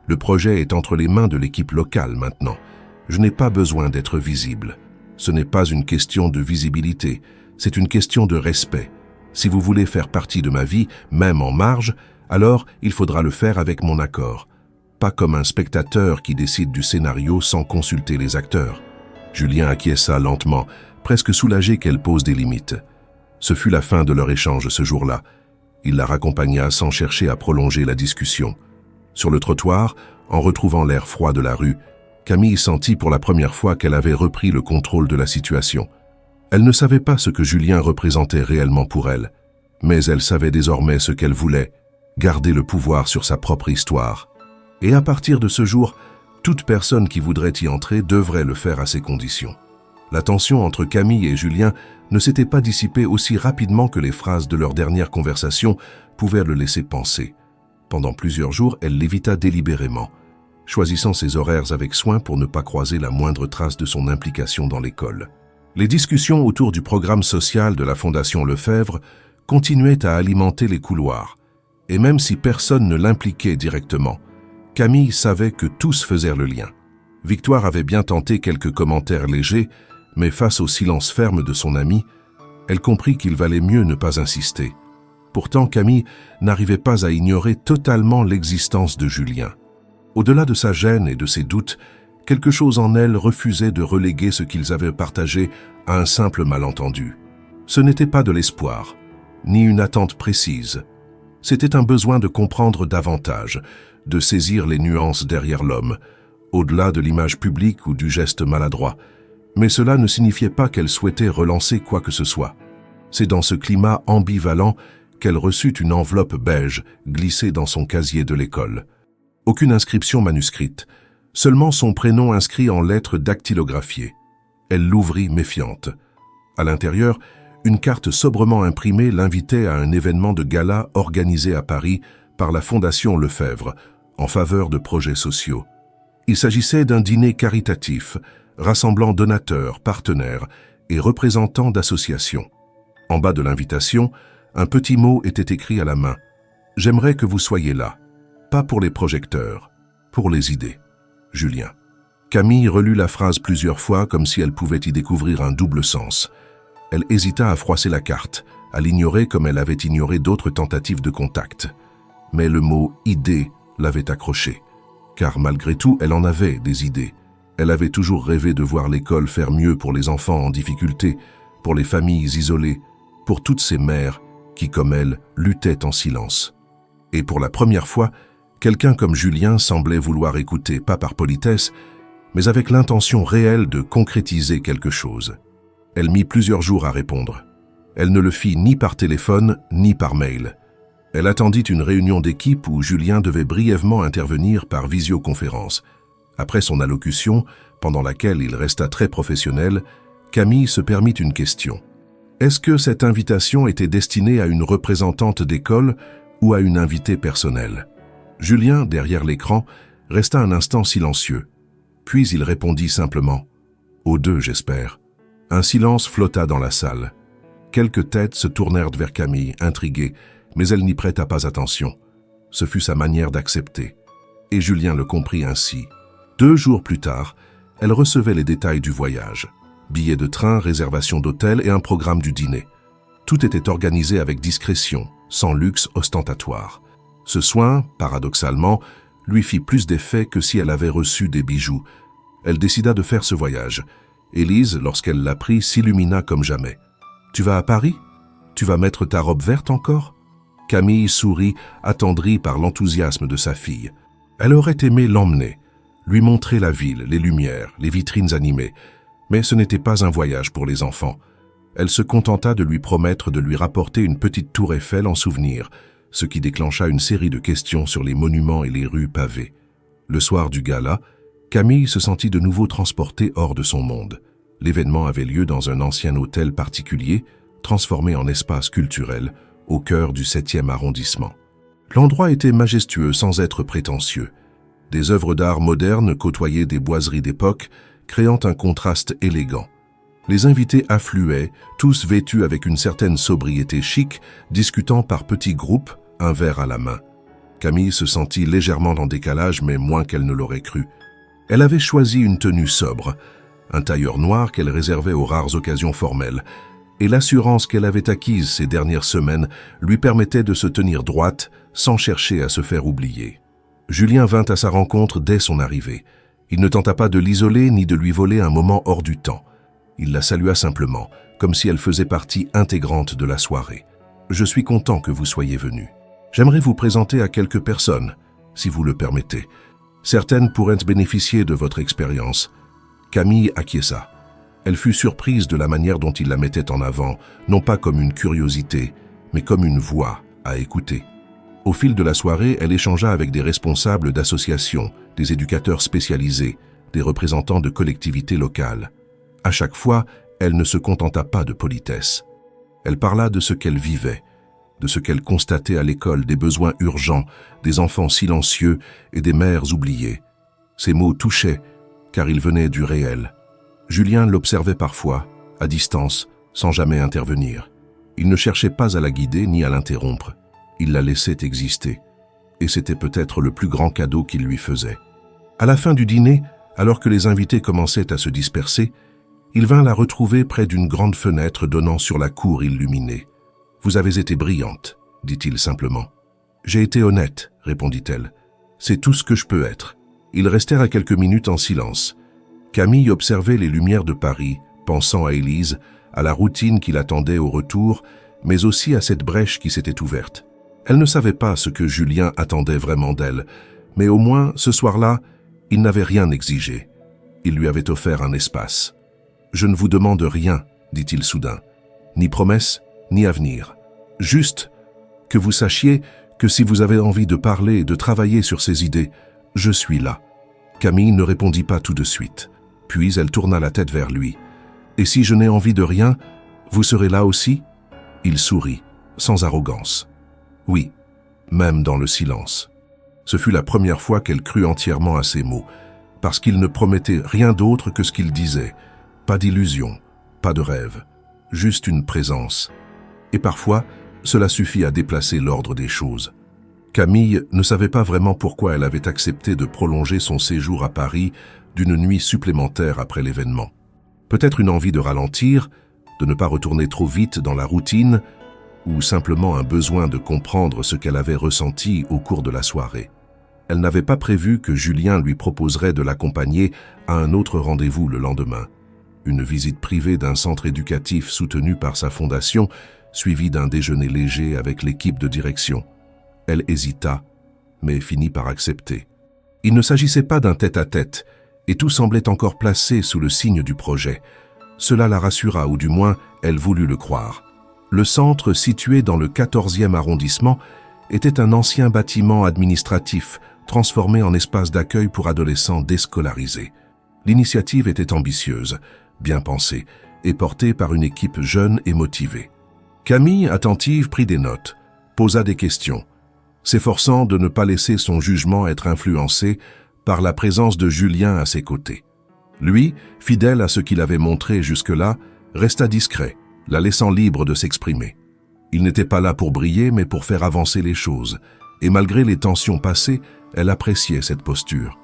Le projet est entre les mains de l'équipe locale maintenant. Je n'ai pas besoin d'être visible. Ce n'est pas une question de visibilité, c'est une question de respect. Si vous voulez faire partie de ma vie, même en marge, alors il faudra le faire avec mon accord. Pas comme un spectateur qui décide du scénario sans consulter les acteurs. Julien acquiesça lentement, presque soulagé qu'elle pose des limites. Ce fut la fin de leur échange ce jour-là. Il la raccompagna sans chercher à prolonger la discussion. Sur le trottoir, en retrouvant l'air froid de la rue, Camille sentit pour la première fois qu'elle avait repris le contrôle de la situation. Elle ne savait pas ce que Julien représentait réellement pour elle, mais elle savait désormais ce qu'elle voulait, garder le pouvoir sur sa propre histoire. Et à partir de ce jour, toute personne qui voudrait y entrer devrait le faire à ses conditions. La tension entre Camille et Julien ne s'était pas dissipée aussi rapidement que les phrases de leur dernière conversation pouvaient le laisser penser. Pendant plusieurs jours, elle l'évita délibérément, choisissant ses horaires avec soin pour ne pas croiser la moindre trace de son implication dans l'école. Les discussions autour du programme social de la Fondation Lefebvre continuaient à alimenter les couloirs, et même si personne ne l'impliquait directement, Camille savait que tous faisaient le lien. Victoire avait bien tenté quelques commentaires légers, mais face au silence ferme de son amie, elle comprit qu'il valait mieux ne pas insister. Pourtant, Camille n'arrivait pas à ignorer totalement l'existence de Julien. Au-delà de sa gêne et de ses doutes, quelque chose en elle refusait de reléguer ce qu'ils avaient partagé à un simple malentendu. Ce n'était pas de l'espoir, ni une attente précise. C'était un besoin de comprendre davantage, de saisir les nuances derrière l'homme, au-delà de l'image publique ou du geste maladroit. Mais cela ne signifiait pas qu'elle souhaitait relancer quoi que ce soit. C'est dans ce climat ambivalent qu'elle reçut une enveloppe beige glissée dans son casier de l'école. Aucune inscription manuscrite, seulement son prénom inscrit en lettres dactylographiées. Elle l'ouvrit méfiante. À l'intérieur, une carte sobrement imprimée l'invitait à un événement de gala organisé à Paris par la Fondation Lefebvre, en faveur de projets sociaux. Il s'agissait d'un dîner caritatif, rassemblant donateurs, partenaires et représentants d'associations. En bas de l'invitation, un petit mot était écrit à la main. « J'aimerais que vous soyez là. Pas pour les projecteurs, pour les idées. Julien. » Camille relut la phrase plusieurs fois comme si elle pouvait y découvrir un double sens. Elle hésita à froisser la carte, à l'ignorer comme elle avait ignoré d'autres tentatives de contact. Mais le mot « idée » l'avait accrochée. Car malgré tout, elle en avait des idées. Elle avait toujours rêvé de voir l'école faire mieux pour les enfants en difficulté, pour les familles isolées, pour toutes ces mères qui, comme elle, luttaient en silence. Et pour la première fois, quelqu'un comme Julien semblait vouloir écouter, pas par politesse, mais avec l'intention réelle de concrétiser quelque chose. Elle mit plusieurs jours à répondre. Elle ne le fit ni par téléphone, ni par mail. Elle attendit une réunion d'équipe où Julien devait brièvement intervenir par visioconférence. Après son allocution, pendant laquelle il resta très professionnel, Camille se permit une question. Est-ce que cette invitation était destinée à une représentante d'école ou à une invitée personnelle? Julien, derrière l'écran, resta un instant silencieux. Puis il répondit simplement « Aux deux, j'espère ». Un silence flotta dans la salle. Quelques têtes se tournèrent vers Camille, intriguées, mais elle n'y prêta pas attention. Ce fut sa manière d'accepter. Et Julien le comprit ainsi. 2 jours plus tard, elle recevait les détails du voyage. Billets de train, réservation d'hôtel et un programme du dîner. Tout était organisé avec discrétion, sans luxe ostentatoire. Ce soin, paradoxalement, lui fit plus d'effet que si elle avait reçu des bijoux. Elle décida de faire ce voyage. Élise, lorsqu'elle l'apprit, s'illumina comme jamais. « Tu vas à Paris? Tu vas mettre ta robe verte encore ?» Camille sourit, attendrie par l'enthousiasme de sa fille. Elle aurait aimé l'emmener, lui montrer la ville, les lumières, les vitrines animées. Mais ce n'était pas un voyage pour les enfants. Elle se contenta de lui promettre de lui rapporter une petite tour Eiffel en souvenir, ce qui déclencha une série de questions sur les monuments et les rues pavées. Le soir du gala, Camille se sentit de nouveau transportée hors de son monde. L'événement avait lieu dans un ancien hôtel particulier, transformé en espace culturel, au cœur du 7e arrondissement. L'endroit était majestueux sans être prétentieux. Des œuvres d'art modernes côtoyaient des boiseries d'époque, créant un contraste élégant. Les invités affluaient, tous vêtus avec une certaine sobriété chic, discutant par petits groupes, un verre à la main. Camille se sentit légèrement en décalage, mais moins qu'elle ne l'aurait cru. Elle avait choisi une tenue sobre, un tailleur noir qu'elle réservait aux rares occasions formelles, et l'assurance qu'elle avait acquise ces dernières semaines lui permettait de se tenir droite sans chercher à se faire oublier. Julien vint à sa rencontre dès son arrivée. Il ne tenta pas de l'isoler ni de lui voler un moment hors du temps. Il la salua simplement, comme si elle faisait partie intégrante de la soirée. « Je suis content que vous soyez venu. J'aimerais vous présenter à quelques personnes, si vous le permettez. Certaines pourraient bénéficier de votre expérience. » Camille acquiesça. Elle fut surprise de la manière dont il la mettait en avant, non pas comme une curiosité, mais comme une voix à écouter. Au fil de la soirée, elle échangea avec des responsables d'associations, des éducateurs spécialisés, des représentants de collectivités locales. À chaque fois, elle ne se contenta pas de politesse. Elle parla de ce qu'elle vivait, de ce qu'elle constatait à l'école, des besoins urgents, des enfants silencieux et des mères oubliées. Ces mots touchaient, car ils venaient du réel. Julien l'observait parfois, à distance, sans jamais intervenir. Il ne cherchait pas à la guider ni à l'interrompre. Il la laissait exister. Et c'était peut-être le plus grand cadeau qu'il lui faisait. À la fin du dîner, alors que les invités commençaient à se disperser, il vint la retrouver près d'une grande fenêtre donnant sur la cour illuminée. « Vous avez été brillante, » dit-il simplement. « J'ai été honnête, » répondit-elle. « C'est tout ce que je peux être. » Ils restèrent à quelques minutes en silence. Camille observait les lumières de Paris, pensant à Élise, à la routine qui l'attendait au retour, mais aussi à cette brèche qui s'était ouverte. Elle ne savait pas ce que Julien attendait vraiment d'elle, mais au moins, ce soir-là, il n'avait rien exigé. Il lui avait offert un espace. « Je ne vous demande rien, » dit-il soudain, « ni promesse, ni avenir. Juste que vous sachiez que si vous avez envie de parler et de travailler sur ces idées, je suis là. » Camille ne répondit pas tout de suite. Puis elle tourna la tête vers lui. « Et si je n'ai envie de rien, vous serez là aussi ?» Il sourit, sans arrogance. « Oui, même dans le silence. » Ce fut la première fois qu'elle crut entièrement à ses mots, parce qu'il ne promettait rien d'autre que ce qu'il disait. Pas d'illusion, pas de rêve, juste une présence. Et parfois, cela suffit à déplacer l'ordre des choses. Camille ne savait pas vraiment pourquoi elle avait accepté de prolonger son séjour à Paris d'une nuit supplémentaire après l'événement. Peut-être une envie de ralentir, de ne pas retourner trop vite dans la routine, ou simplement un besoin de comprendre ce qu'elle avait ressenti au cours de la soirée. Elle n'avait pas prévu que Julien lui proposerait de l'accompagner à un autre rendez-vous le lendemain. Une visite privée d'un centre éducatif soutenu par sa fondation, suivie d'un déjeuner léger avec l'équipe de direction. Elle hésita, mais finit par accepter. Il ne s'agissait pas d'un tête-à-tête, et tout semblait encore placé sous le signe du projet. Cela la rassura, ou du moins, elle voulut le croire. Le centre, situé dans le 14e arrondissement, était un ancien bâtiment administratif transformé en espace d'accueil pour adolescents déscolarisés. L'initiative était ambitieuse, bien pensée, et portée par une équipe jeune et motivée. Camille, attentive, prit des notes, posa des questions, s'efforçant de ne pas laisser son jugement être influencé par la présence de Julien à ses côtés. Lui, fidèle à ce qu'il avait montré jusque-là, resta discret, la laissant libre de s'exprimer. Il n'était pas là pour briller, mais pour faire avancer les choses, et malgré les tensions passées, elle appréciait cette posture.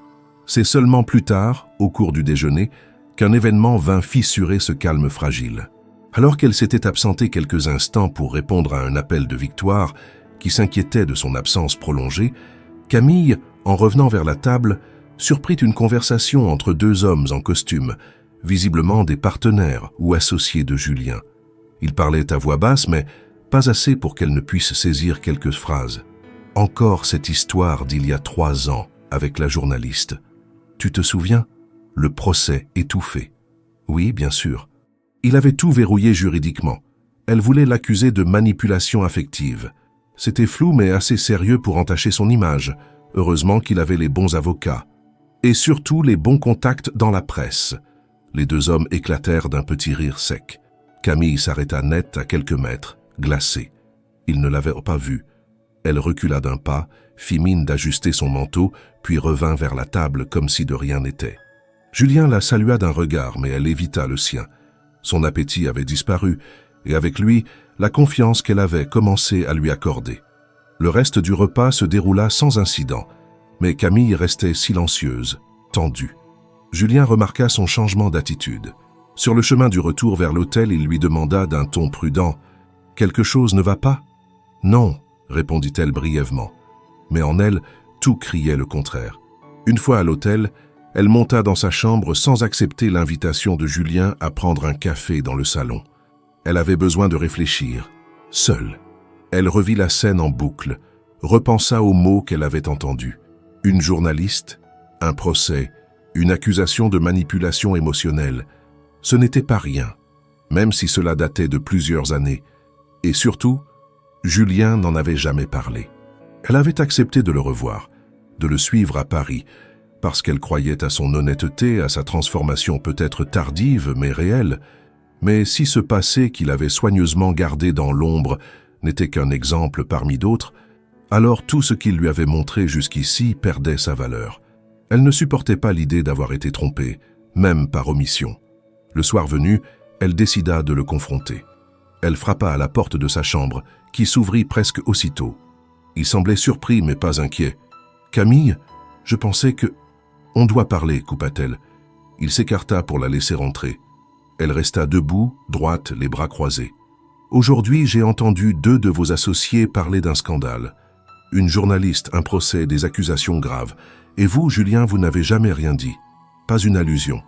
C'est seulement plus tard, au cours du déjeuner, qu'un événement vint fissurer ce calme fragile. Alors qu'elle s'était absentée quelques instants pour répondre à un appel de Victoire, qui s'inquiétait de son absence prolongée, Camille, en revenant vers la table, surprit une conversation entre deux hommes en costume, visiblement des partenaires ou associés de Julien. Ils parlaient à voix basse, mais pas assez pour qu'elle ne puisse saisir quelques phrases. « Encore cette histoire d'il y a 3 ans avec la journaliste. Tu te souviens ? Le procès étouffé. » Oui, bien sûr. Il avait tout verrouillé juridiquement. Elle voulait l'accuser de manipulation affective. C'était flou mais assez sérieux pour entacher son image. Heureusement qu'il avait les bons avocats. Et surtout les bons contacts dans la presse. Les deux hommes éclatèrent d'un petit rire sec. Camille s'arrêta net à quelques mètres, glacée. Il ne l'avait pas vue. Elle recula d'un pas, fit mine d'ajuster son manteau, puis revint vers la table comme si de rien n'était. Julien la salua d'un regard, mais elle évita le sien. Son appétit avait disparu, et avec lui, la confiance qu'elle avait commencé à lui accorder. Le reste du repas se déroula sans incident, mais Camille restait silencieuse, tendue. Julien remarqua son changement d'attitude. Sur le chemin du retour vers l'hôtel, il lui demanda d'un ton prudent « Quelque chose ne va pas ?»« Non », répondit-elle brièvement. Mais en elle, tout criait le contraire. Une fois à l'hôtel, elle monta dans sa chambre sans accepter l'invitation de Julien à prendre un café dans le salon. Elle avait besoin de réfléchir, seule. Elle revit la scène en boucle, repensa aux mots qu'elle avait entendus. Une journaliste, un procès, une accusation de manipulation émotionnelle. Ce n'était pas rien, même si cela datait de plusieurs années. Et surtout, Julien n'en avait jamais parlé. Elle avait accepté de le revoir, de le suivre à Paris, parce qu'elle croyait à son honnêteté, à sa transformation peut-être tardive mais réelle. Mais si ce passé qu'il avait soigneusement gardé dans l'ombre n'était qu'un exemple parmi d'autres, alors tout ce qu'il lui avait montré jusqu'ici perdait sa valeur. Elle ne supportait pas l'idée d'avoir été trompée, même par omission. Le soir venu, elle décida de le confronter. Elle frappa à la porte de sa chambre, qui s'ouvrit presque aussitôt. Il semblait surpris mais pas inquiet. « Camille, je pensais que... »« On doit parler, » coupa-t-elle. Il s'écarta pour la laisser entrer. Elle resta debout, droite, les bras croisés. « Aujourd'hui, j'ai entendu 2 de vos associés parler d'un scandale. Une journaliste, un procès, des accusations graves. Et vous, Julien, vous n'avez jamais rien dit. Pas une allusion. »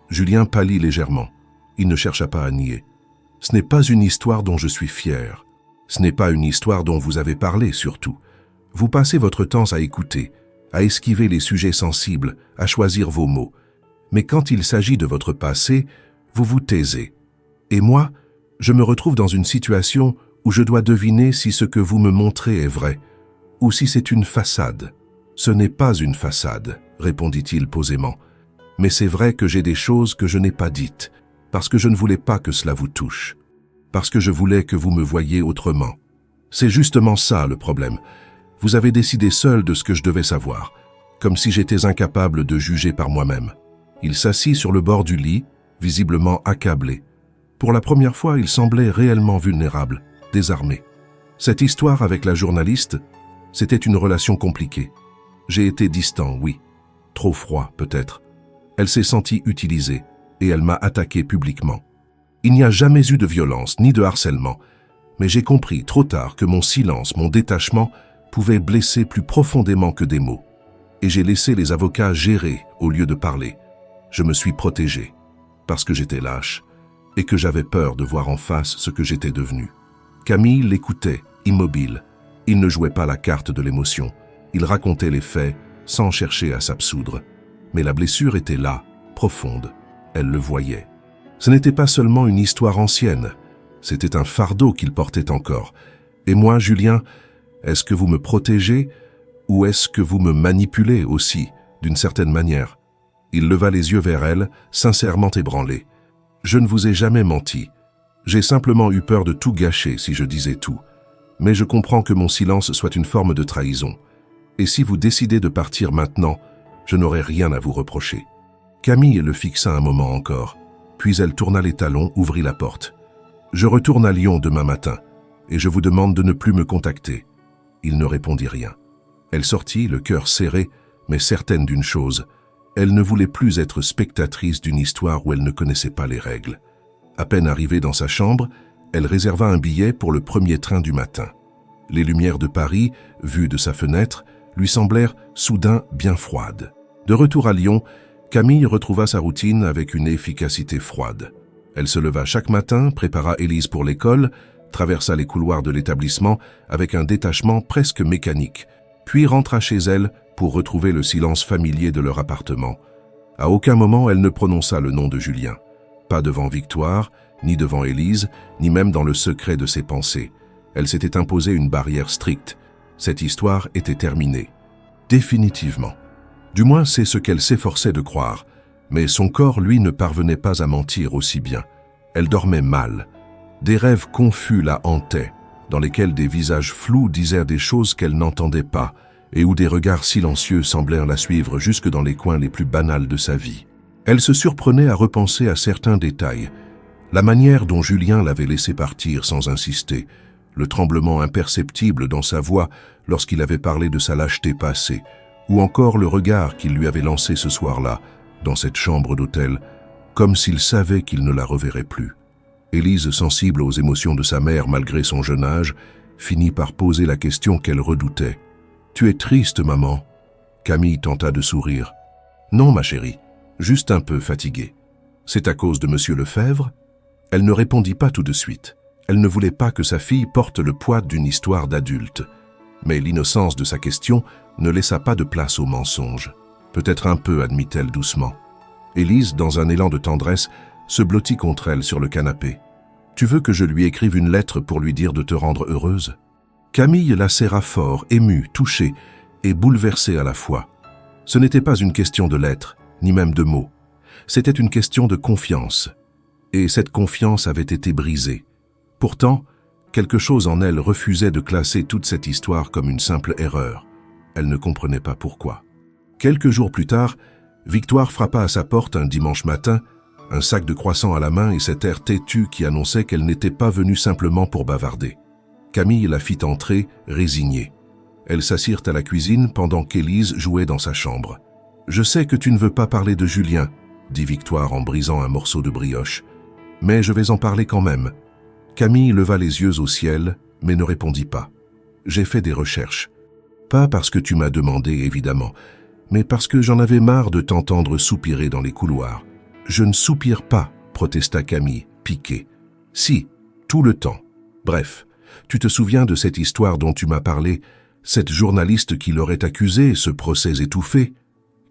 Julien pâlit légèrement. Il ne chercha pas à nier. « Ce n'est pas une histoire dont je suis fier. Ce n'est pas une histoire dont vous avez parlé, surtout. Vous passez votre temps à écouter, à esquiver les sujets sensibles, à choisir vos mots. Mais quand il s'agit de votre passé, vous vous taisez. Et moi, je me retrouve dans une situation où je dois deviner si ce que vous me montrez est vrai, ou si c'est une façade. »« Ce n'est pas une façade, » répondit-il posément. « Mais c'est vrai que j'ai des choses que je n'ai pas dites, parce que je ne voulais pas que cela vous touche, parce que je voulais que vous me voyiez autrement. C'est justement ça le problème. Vous avez décidé seul de ce que je devais savoir, comme si j'étais incapable de juger par moi-même. » Il s'assit sur le bord du lit, visiblement accablé. Pour la première fois, il semblait réellement vulnérable, désarmé. Cette histoire avec la journaliste, c'était une relation compliquée. J'ai été distant, oui. Trop froid, peut-être. Elle s'est sentie utilisée, et elle m'a attaqué publiquement. Il n'y a jamais eu de violence, ni de harcèlement, mais j'ai compris trop tard que mon silence, mon détachement, pouvait blesser plus profondément que des mots. Et j'ai laissé les avocats gérer au lieu de parler. Je me suis protégé, parce que j'étais lâche, et que j'avais peur de voir en face ce que j'étais devenu. Camille l'écoutait, immobile. Il ne jouait pas la carte de l'émotion. Il racontait les faits, sans chercher à s'absoudre. Mais la blessure était là, profonde. Elle le voyait. Ce n'était pas seulement une histoire ancienne, c'était un fardeau qu'il portait encore. Et moi, Julien, est-ce que vous me protégez ou est-ce que vous me manipulez aussi, d'une certaine manière ? Il leva les yeux vers elle, sincèrement ébranlé. Je ne vous ai jamais menti. J'ai simplement eu peur de tout gâcher si je disais tout. Mais je comprends que mon silence soit une forme de trahison. Et si vous décidez de partir maintenant, je n'aurai rien à vous reprocher. Camille le fixa un moment encore. Puis elle tourna les talons, ouvrit la porte. « Je retourne à Lyon demain matin, et je vous demande de ne plus me contacter. » Il ne répondit rien. Elle sortit, le cœur serré, mais certaine d'une chose. Elle ne voulait plus être spectatrice d'une histoire où elle ne connaissait pas les règles. À peine arrivée dans sa chambre, elle réserva un billet pour le premier train du matin. Les lumières de Paris, vues de sa fenêtre, lui semblèrent soudain bien froides. De retour à Lyon, Camille retrouva sa routine avec une efficacité froide. Elle se leva chaque matin, prépara Élise pour l'école, traversa les couloirs de l'établissement avec un détachement presque mécanique, puis rentra chez elle pour retrouver le silence familier de leur appartement. À aucun moment elle ne prononça le nom de Julien. Pas devant Victoire, ni devant Élise, ni même dans le secret de ses pensées. Elle s'était imposée une barrière stricte. Cette histoire était terminée. Définitivement. Du moins, c'est ce qu'elle s'efforçait de croire. Mais son corps, lui, ne parvenait pas à mentir aussi bien. Elle dormait mal. Des rêves confus la hantaient, dans lesquels des visages flous disaient des choses qu'elle n'entendait pas, et où des regards silencieux semblèrent la suivre jusque dans les coins les plus banals de sa vie. Elle se surprenait à repenser à certains détails. La manière dont Julien l'avait laissé partir sans insister, le tremblement imperceptible dans sa voix lorsqu'il avait parlé de sa lâcheté passée, ou encore le regard qu'il lui avait lancé ce soir-là, dans cette chambre d'hôtel, comme s'il savait qu'il ne la reverrait plus. Élise, sensible aux émotions de sa mère malgré son jeune âge, finit par poser la question qu'elle redoutait. « Tu es triste, maman ?» Camille tenta de sourire. « Non, ma chérie, juste un peu fatiguée. C'est à cause de Monsieur Lefebvre ?» Elle ne répondit pas tout de suite. Elle ne voulait pas que sa fille porte le poids d'une histoire d'adulte. Mais l'innocence de sa question ne laissa pas de place au mensonge. « Peut-être un peu, admit-elle doucement. » Élise, dans un élan de tendresse, se blottit contre elle sur le canapé. « Tu veux que je lui écrive une lettre pour lui dire de te rendre heureuse ?» Camille la serra fort, émue, touchée et bouleversée à la fois. Ce n'était pas une question de lettres, ni même de mots. C'était une question de confiance. Et cette confiance avait été brisée. Pourtant, quelque chose en elle refusait de classer toute cette histoire comme une simple erreur. Elle ne comprenait pas pourquoi. Quelques jours plus tard, Victoire frappa à sa porte un dimanche matin, un sac de croissants à la main et cet air têtu qui annonçait qu'elle n'était pas venue simplement pour bavarder. Camille la fit entrer, résignée. Elles s'assirent à la cuisine pendant qu'Élise jouait dans sa chambre. « Je sais que tu ne veux pas parler de Julien, » dit Victoire en brisant un morceau de brioche. « Mais je vais en parler quand même. » Camille leva les yeux au ciel, mais ne répondit pas. « J'ai fait des recherches. Pas parce que tu m'as demandé, évidemment, mais parce que j'en avais marre de t'entendre soupirer dans les couloirs. »« Je ne soupire pas, » protesta Camille, piquée. « Si, tout le temps. Bref, tu te souviens de cette histoire dont tu m'as parlé, cette journaliste qui l'aurait accusée, ce procès étouffé ?»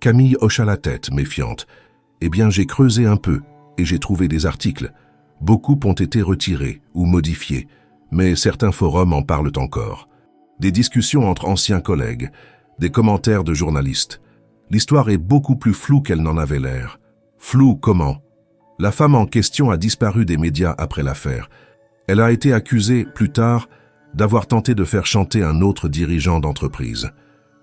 Camille hocha la tête, méfiante. « Eh bien, j'ai creusé un peu, et j'ai trouvé des articles. Beaucoup ont été retirés ou modifiés, mais certains forums en parlent encore. Des discussions entre anciens collègues, des commentaires de journalistes. L'histoire est beaucoup plus floue qu'elle n'en avait l'air. Floue comment? La femme en question a disparu des médias après l'affaire. Elle a été accusée, plus tard, d'avoir tenté de faire chanter un autre dirigeant d'entreprise.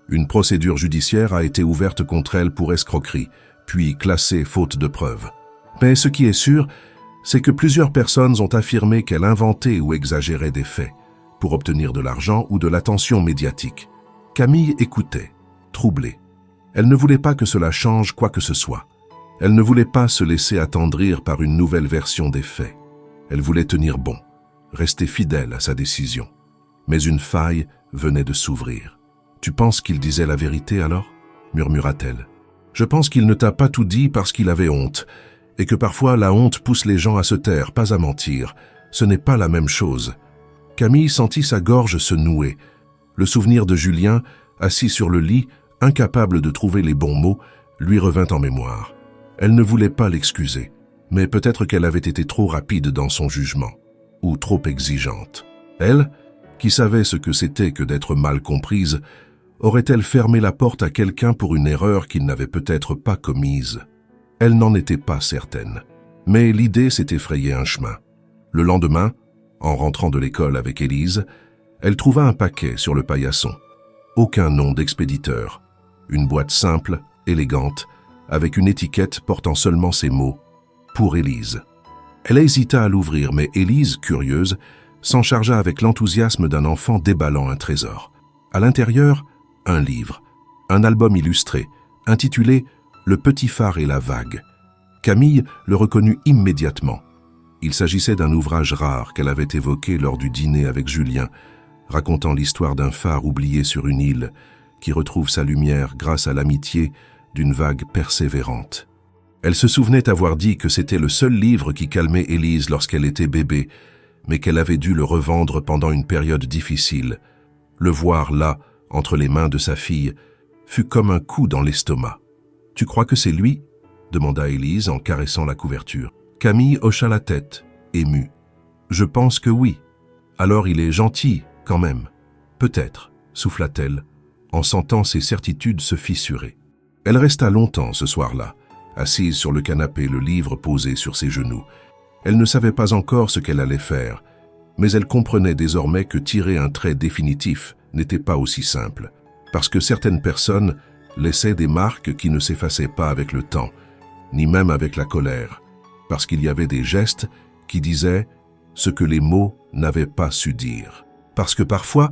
Une procédure judiciaire a été ouverte contre elle pour escroquerie, puis classée faute de preuves. Mais ce qui est sûr, c'est que plusieurs personnes ont affirmé qu'elle inventait ou exagérait des faits, pour obtenir de l'argent ou de l'attention médiatique. Camille écoutait, troublée. Elle ne voulait pas que cela change quoi que ce soit. Elle ne voulait pas se laisser attendrir par une nouvelle version des faits. Elle voulait tenir bon, rester fidèle à sa décision. Mais une faille venait de s'ouvrir. « Tu penses qu'il disait la vérité alors ?» murmura-t-elle. « Je pense qu'il ne t'a pas tout dit parce qu'il avait honte, et que parfois la honte pousse les gens à se taire, pas à mentir. Ce n'est pas la même chose. » Camille sentit sa gorge se nouer. Le souvenir de Julien, assis sur le lit, incapable de trouver les bons mots, lui revint en mémoire. Elle ne voulait pas l'excuser, mais peut-être qu'elle avait été trop rapide dans son jugement, ou trop exigeante. Elle, qui savait ce que c'était que d'être mal comprise, aurait-elle fermé la porte à quelqu'un pour une erreur qu'il n'avait peut-être pas commise? Elle n'en était pas certaine, mais l'idée s'était frayé un chemin. Le lendemain, en rentrant de l'école avec Élise, elle trouva un paquet sur le paillasson. Aucun nom d'expéditeur. Une boîte simple, élégante, avec une étiquette portant seulement ces mots « Pour Élise ». Elle hésita à l'ouvrir, mais Élise, curieuse, s'en chargea avec l'enthousiasme d'un enfant déballant un trésor. À l'intérieur, un livre, un album illustré, intitulé « Le petit phare et la vague ». Camille le reconnut immédiatement. Il s'agissait d'un ouvrage rare qu'elle avait évoqué lors du dîner avec Julien, racontant l'histoire d'un phare oublié sur une île qui retrouve sa lumière grâce à l'amitié d'une vague persévérante. Elle se souvenait avoir dit que c'était le seul livre qui calmait Élise lorsqu'elle était bébé, mais qu'elle avait dû le revendre pendant une période difficile. Le voir là, entre les mains de sa fille, fut comme un coup dans l'estomac. « Tu crois que c'est lui ?» demanda Élise en caressant la couverture. Camille hocha la tête, émue. « Je pense que oui. Alors il est gentil, quand même. Peut-être, » souffla-t-elle, en sentant ses certitudes se fissurer. Elle resta longtemps ce soir-là, assise sur le canapé, le livre posé sur ses genoux. Elle ne savait pas encore ce qu'elle allait faire, mais elle comprenait désormais que tirer un trait définitif n'était pas aussi simple, parce que certaines personnes laissaient des marques qui ne s'effaçaient pas avec le temps, ni même avec la colère, parce qu'il y avait des gestes qui disaient ce que les mots n'avaient pas su dire. Parce que parfois,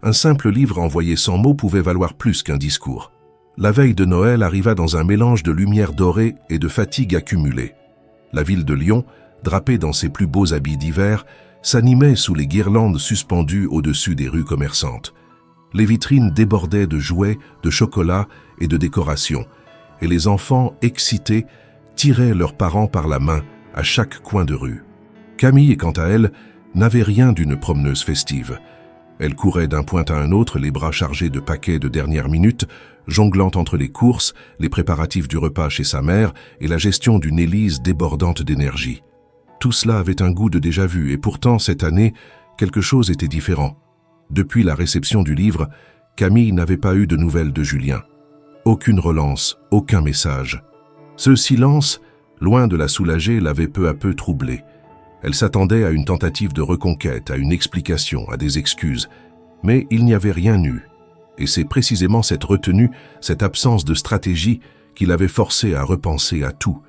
un simple livre envoyé sans mots pouvait valoir plus qu'un discours. La veille de Noël arriva dans un mélange de lumière dorée et de fatigue accumulée. La ville de Lyon, drapée dans ses plus beaux habits d'hiver, s'animait sous les guirlandes suspendues au-dessus des rues commerçantes. Les vitrines débordaient de jouets, de chocolats et de décorations, et les enfants, excités, tiraient leurs parents par la main à chaque coin de rue. Camille, quant à elle, n'avait rien d'une promeneuse festive. Elle courait d'un point à un autre, les bras chargés de paquets de dernière minute, jonglant entre les courses, les préparatifs du repas chez sa mère et la gestion d'une Élise débordante d'énergie. Tout cela avait un goût de déjà-vu, et pourtant, cette année, quelque chose était différent. Depuis la réception du livre, Camille n'avait pas eu de nouvelles de Julien. Aucune relance, aucun message. Ce silence, loin de la soulager, l'avait peu à peu troublée. Elle s'attendait à une tentative de reconquête, à une explication, à des excuses. Mais il n'y avait rien eu. Et c'est précisément cette retenue, cette absence de stratégie qui l'avait forcé à repenser à tout.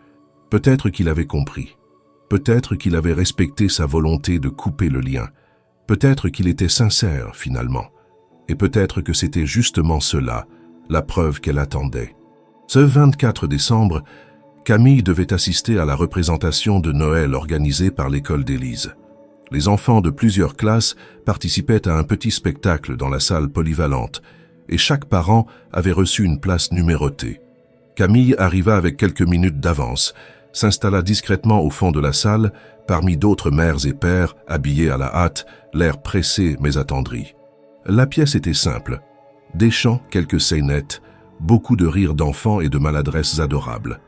Peut-être qu'il avait compris. Peut-être qu'il avait respecté sa volonté de couper le lien. Peut-être qu'il était sincère, finalement. Et peut-être que c'était justement cela, la preuve qu'elle attendait. Ce 24 décembre, Camille devait assister à la représentation de Noël organisée par l'école d'Élise. Les enfants de plusieurs classes participaient à un petit spectacle dans la salle polyvalente, et chaque parent avait reçu une place numérotée. Camille arriva avec quelques minutes d'avance, s'installa discrètement au fond de la salle, parmi d'autres mères et pères, habillés à la hâte, l'air pressé mais attendri. La pièce était simple. Des chants, quelques scénettes, beaucoup de rires d'enfants et de maladresses adorables.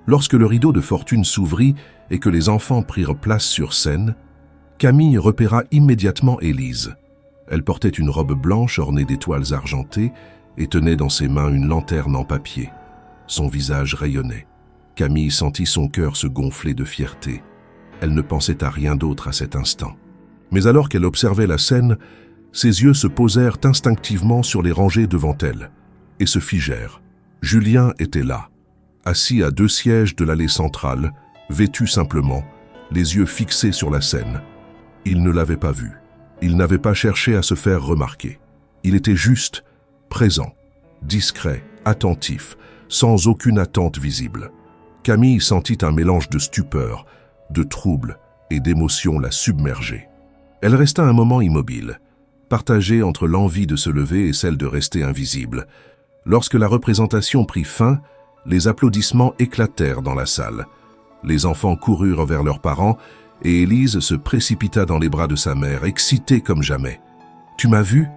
Lorsque le rideau de fortune s'ouvrit et que les enfants prirent place sur scène, Camille repéra immédiatement Élise. Elle portait une robe blanche ornée d'étoiles argentées et tenait dans ses mains une lanterne en papier. Son visage rayonnait. Camille sentit son cœur se gonfler de fierté. Elle ne pensait à rien d'autre à cet instant. Mais alors qu'elle observait la scène, ses yeux se posèrent instinctivement sur les rangées devant elle et se figèrent. Julien était là, assis à 2 sièges de l'allée centrale, vêtu simplement, les yeux fixés sur la scène. Il ne l'avait pas vu. Il n'avait pas cherché à se faire remarquer. Il était juste, présent, discret, attentif, sans aucune attente visible. Camille sentit un mélange de stupeur, de trouble et d'émotion la submerger. Elle resta un moment immobile, partagée entre l'envie de se lever et celle de rester invisible. Lorsque la représentation prit fin, les applaudissements éclatèrent dans la salle. Les enfants coururent vers leurs parents et Élise se précipita dans les bras de sa mère, excitée comme jamais. « Tu m'as vu,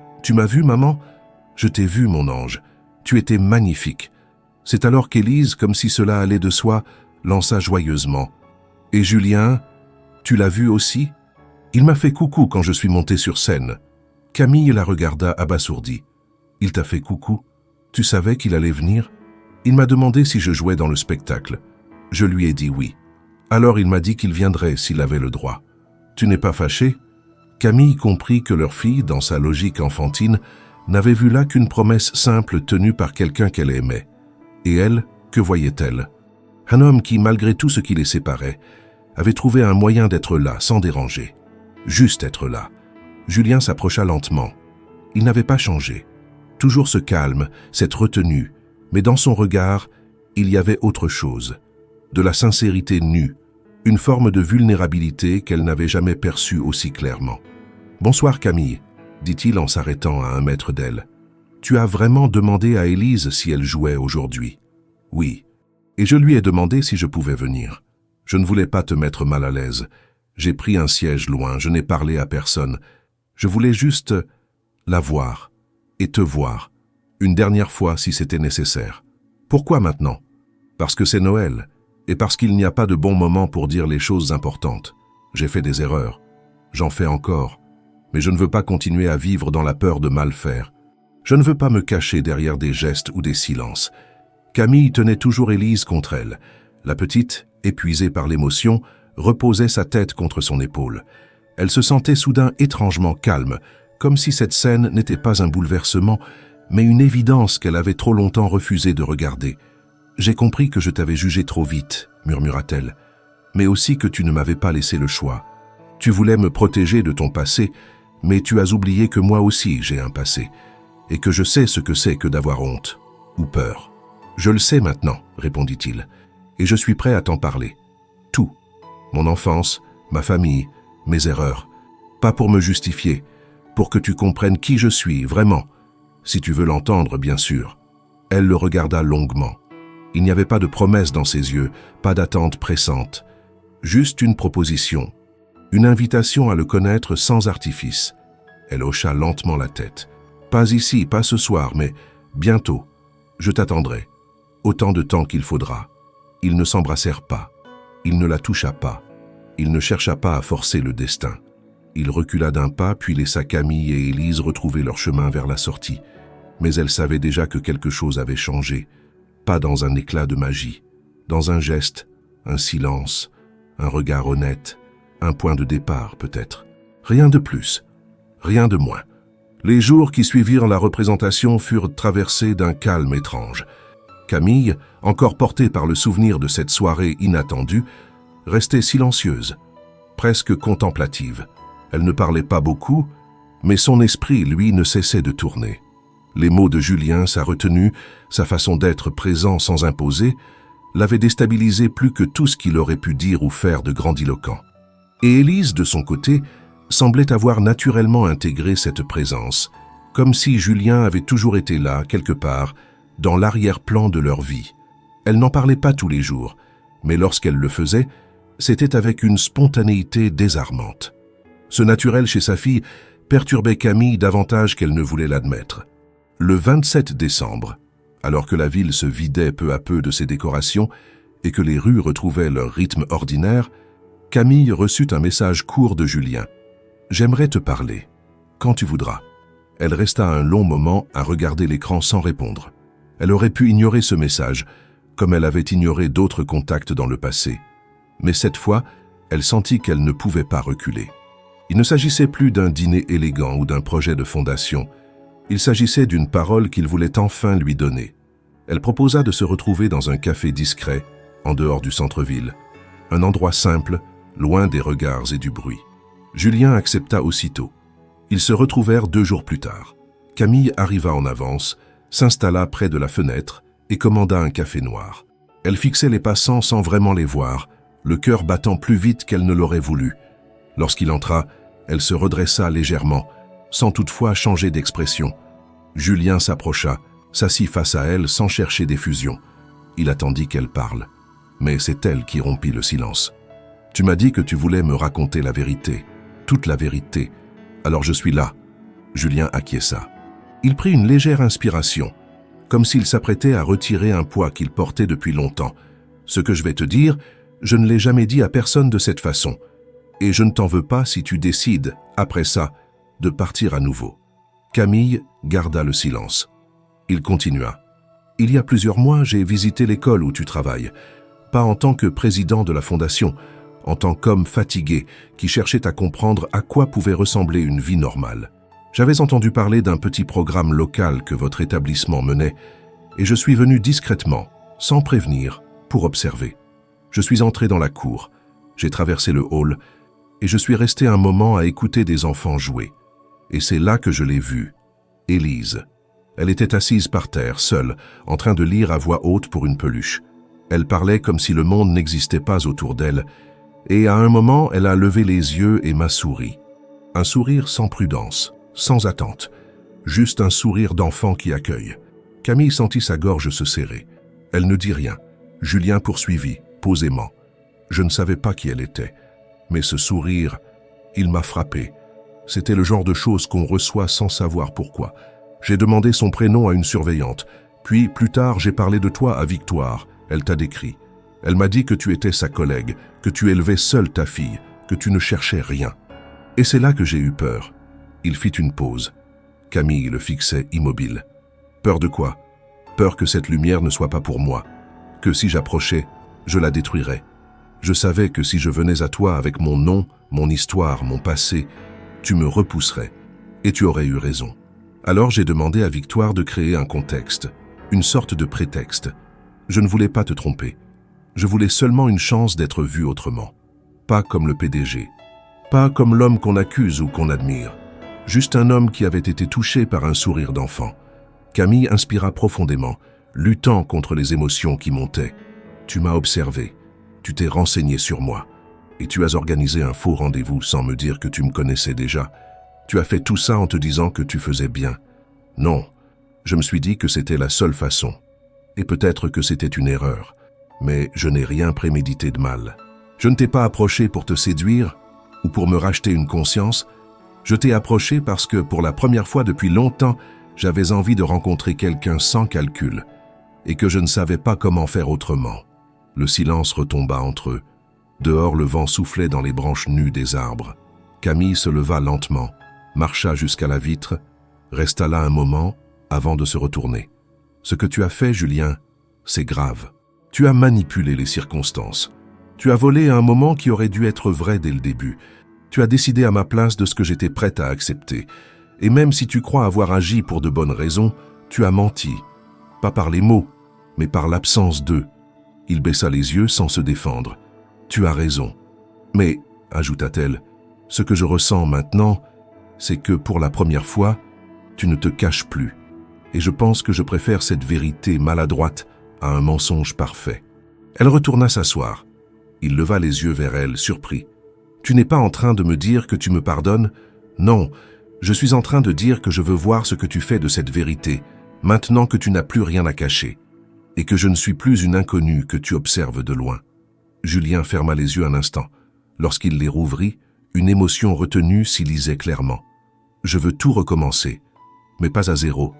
maman ? Je t'ai vu, mon ange. Tu étais magnifique. » C'est alors qu'Élise, comme si cela allait de soi, lança joyeusement. « Et Julien, tu l'as vu aussi ? Il m'a fait coucou quand je suis montée sur scène. » Camille la regarda abasourdie. « Il t'a fait coucou ? Tu savais qu'il allait venir ? Il m'a demandé si je jouais dans le spectacle. Je lui ai dit oui. Alors il m'a dit qu'il viendrait s'il avait le droit. Tu n'es pas fâchée ? » Camille comprit que leur fille, dans sa logique enfantine, n'avait vu là qu'une promesse simple tenue par quelqu'un qu'elle aimait. Et elle, que voyait-elle ? Un homme qui, malgré tout ce qui les séparait, avait trouvé un moyen d'être là, sans déranger. Juste être là. Julien s'approcha lentement. Il n'avait pas changé. Toujours ce calme, cette retenue, mais dans son regard, il y avait autre chose. De la sincérité nue, une forme de vulnérabilité qu'elle n'avait jamais perçue aussi clairement. « Bonsoir Camille », dit-il en s'arrêtant à 1 mètre d'elle. « Tu as vraiment demandé à Élise si elle jouait aujourd'hui ?»« Oui. Et je lui ai demandé si je pouvais venir. Je ne voulais pas te mettre mal à l'aise. J'ai pris un siège loin, je n'ai parlé à personne. Je voulais juste la voir et te voir, une dernière fois si c'était nécessaire. Pourquoi maintenant ? Parce que c'est Noël, et parce qu'il n'y a pas de bon moment pour dire les choses importantes. J'ai fait des erreurs. J'en fais encore. Mais je ne veux pas continuer à vivre dans la peur de mal faire. Je ne veux pas me cacher derrière des gestes ou des silences. » Camille tenait toujours Élise contre elle. La petite, épuisée par l'émotion, reposait sa tête contre son épaule. Elle se sentait soudain étrangement calme, comme si cette scène n'était pas un bouleversement, mais une évidence qu'elle avait trop longtemps refusé de regarder. « J'ai compris que je t'avais jugé trop vite, » murmura-t-elle, « mais aussi que tu ne m'avais pas laissé le choix. Tu voulais me protéger de ton passé, mais tu as oublié que moi aussi j'ai un passé, et que je sais ce que c'est que d'avoir honte ou peur. » Je le sais maintenant, répondit-il, et je suis prêt à t'en parler. Tout. Mon enfance, ma famille, mes erreurs. Pas pour me justifier, pour que tu comprennes qui je suis, vraiment. Si tu veux l'entendre, bien sûr. Elle le regarda longuement. Il n'y avait pas de promesse dans ses yeux, pas d'attente pressante. Juste une proposition, une invitation à le connaître sans artifice. Elle hocha lentement la tête. Pas ici, pas ce soir, mais bientôt. Je t'attendrai. Autant de temps qu'il faudra. Ils ne s'embrassèrent pas. Il ne la toucha pas. Il ne chercha pas à forcer le destin. Il recula d'un pas, puis laissa Camille et Élise retrouver leur chemin vers la sortie. Mais elle savait déjà que quelque chose avait changé. Pas dans un éclat de magie. Dans un geste, un silence, un regard honnête, un point de départ peut-être. Rien de plus, rien de moins. Les jours qui suivirent la représentation furent traversés d'un calme étrange. Camille, encore portée par le souvenir de cette soirée inattendue, restait silencieuse, presque contemplative. Elle ne parlait pas beaucoup, mais son esprit, lui, ne cessait de tourner. Les mots de Julien, sa retenue, sa façon d'être présent sans imposer, l'avaient déstabilisé plus que tout ce qu'il aurait pu dire ou faire de grandiloquent. Et Élise, de son côté, semblait avoir naturellement intégré cette présence, comme si Julien avait toujours été là, quelque part, dans l'arrière-plan de leur vie. Elle n'en parlait pas tous les jours, mais lorsqu'elle le faisait, c'était avec une spontanéité désarmante. Ce naturel chez sa fille perturbait Camille davantage qu'elle ne voulait l'admettre. Le 27 décembre, alors que la ville se vidait peu à peu de ses décorations et que les rues retrouvaient leur rythme ordinaire, Camille reçut un message court de Julien. « J'aimerais te parler. Quand tu voudras. » Elle resta un long moment à regarder l'écran sans répondre. Elle aurait pu ignorer ce message, comme elle avait ignoré d'autres contacts dans le passé. Mais cette fois, elle sentit qu'elle ne pouvait pas reculer. Il ne s'agissait plus d'un dîner élégant ou d'un projet de fondation. Il s'agissait d'une parole qu'il voulait enfin lui donner. Elle proposa de se retrouver dans un café discret, en dehors du centre-ville. Un endroit simple, loin des regards et du bruit. Julien accepta aussitôt. Ils se retrouvèrent 2 jours plus tard. Camille arriva en avance, s'installa près de la fenêtre et commanda un café noir. Elle fixait les passants sans vraiment les voir, le cœur battant plus vite qu'elle ne l'aurait voulu. Lorsqu'il entra, elle se redressa légèrement, sans toutefois changer d'expression. Julien s'approcha, s'assit face à elle sans chercher d'effusion. Il attendit qu'elle parle. Mais c'est elle qui rompit le silence. « Tu m'as dit que tu voulais me raconter la vérité, toute la vérité. Alors je suis là. » Julien acquiesça. Il prit une légère inspiration, comme s'il s'apprêtait à retirer un poids qu'il portait depuis longtemps. « Ce que je vais te dire, je ne l'ai jamais dit à personne de cette façon. Et je ne t'en veux pas si tu décides, après ça, de partir à nouveau. » Camille garda le silence. Il continua. « Il y a plusieurs mois, j'ai visité l'école où tu travailles. Pas en tant que président de la fondation, en tant qu'homme fatigué qui cherchait à comprendre à quoi pouvait ressembler une vie normale. J'avais entendu parler d'un petit programme local que votre établissement menait et je suis venu discrètement, sans prévenir, pour observer. Je suis entré dans la cour, j'ai traversé le hall et je suis resté un moment à écouter des enfants jouer. Et c'est là que je l'ai vue, Élise. Elle était assise par terre, seule, en train de lire à voix haute pour une peluche. Elle parlait comme si le monde n'existait pas autour d'elle, et à un moment, elle a levé les yeux et m'a souri. Un sourire sans prudence, sans attente, juste un sourire d'enfant qui accueille. Camille sentit sa gorge se serrer. Elle ne dit rien. Julien poursuivit, posément. Je ne savais pas qui elle était, mais ce sourire, il m'a frappé. C'était le genre de choses qu'on reçoit sans savoir pourquoi. J'ai demandé son prénom à une surveillante, puis plus tard j'ai parlé de toi à Victoire. Elle t'a décrit. Elle m'a dit que tu étais sa collègue, que tu élevais seule ta fille, que tu ne cherchais rien. Et c'est là que j'ai eu peur. Il fit une pause. Camille le fixait immobile. Peur de quoi? Peur que cette lumière ne soit pas pour moi, que si j'approchais, je la détruirais. Je savais que si je venais à toi avec mon nom, mon histoire, mon passé, tu me repousserais, et tu aurais eu raison. Alors j'ai demandé à Victoire de créer un contexte, une sorte de prétexte. Je ne voulais pas te tromper. Je voulais seulement une chance d'être vu autrement. Pas comme le PDG. Pas comme l'homme qu'on accuse ou qu'on admire. Juste un homme qui avait été touché par un sourire d'enfant. Camille inspira profondément, luttant contre les émotions qui montaient. Tu m'as observé, tu t'es renseigné sur moi, et tu as organisé un faux rendez-vous sans me dire que tu me connaissais déjà. Tu as fait tout ça en te disant que tu faisais bien. Non, je me suis dit que c'était la seule façon. Et peut-être que c'était une erreur, mais je n'ai rien prémédité de mal. Je ne t'ai pas approché pour te séduire ou pour me racheter une conscience. Je t'ai approché parce que, pour la première fois depuis longtemps, j'avais envie de rencontrer quelqu'un sans calcul et que je ne savais pas comment faire autrement. Le silence retomba entre eux. Dehors, le vent soufflait dans les branches nues des arbres. Camille se leva lentement, marcha jusqu'à la vitre, resta là un moment avant de se retourner. « Ce que tu as fait, Julien, c'est grave. Tu as manipulé les circonstances. Tu as volé à un moment qui aurait dû être vrai dès le début. Tu as décidé à ma place de ce que j'étais prête à accepter. Et même si tu crois avoir agi pour de bonnes raisons, tu as menti. Pas par les mots, mais par l'absence d'eux. » Il baissa les yeux sans se défendre. « Tu as raison. Mais, ajouta-t-elle, ce que je ressens maintenant, c'est que pour la première fois, tu ne te caches plus. Et je pense que je préfère cette vérité maladroite à un mensonge parfait. » Elle retourna s'asseoir. Il leva les yeux vers elle, surpris. « Tu n'es pas en train de me dire que tu me pardonnes? Non, je suis en train de dire que je veux voir ce que tu fais de cette vérité, maintenant que tu n'as plus rien à cacher, et que je ne suis plus une inconnue que tu observes de loin. » Julien ferma les yeux un instant. Lorsqu'il les rouvrit, une émotion retenue s'y lisait clairement. « Je veux tout recommencer, mais pas à zéro,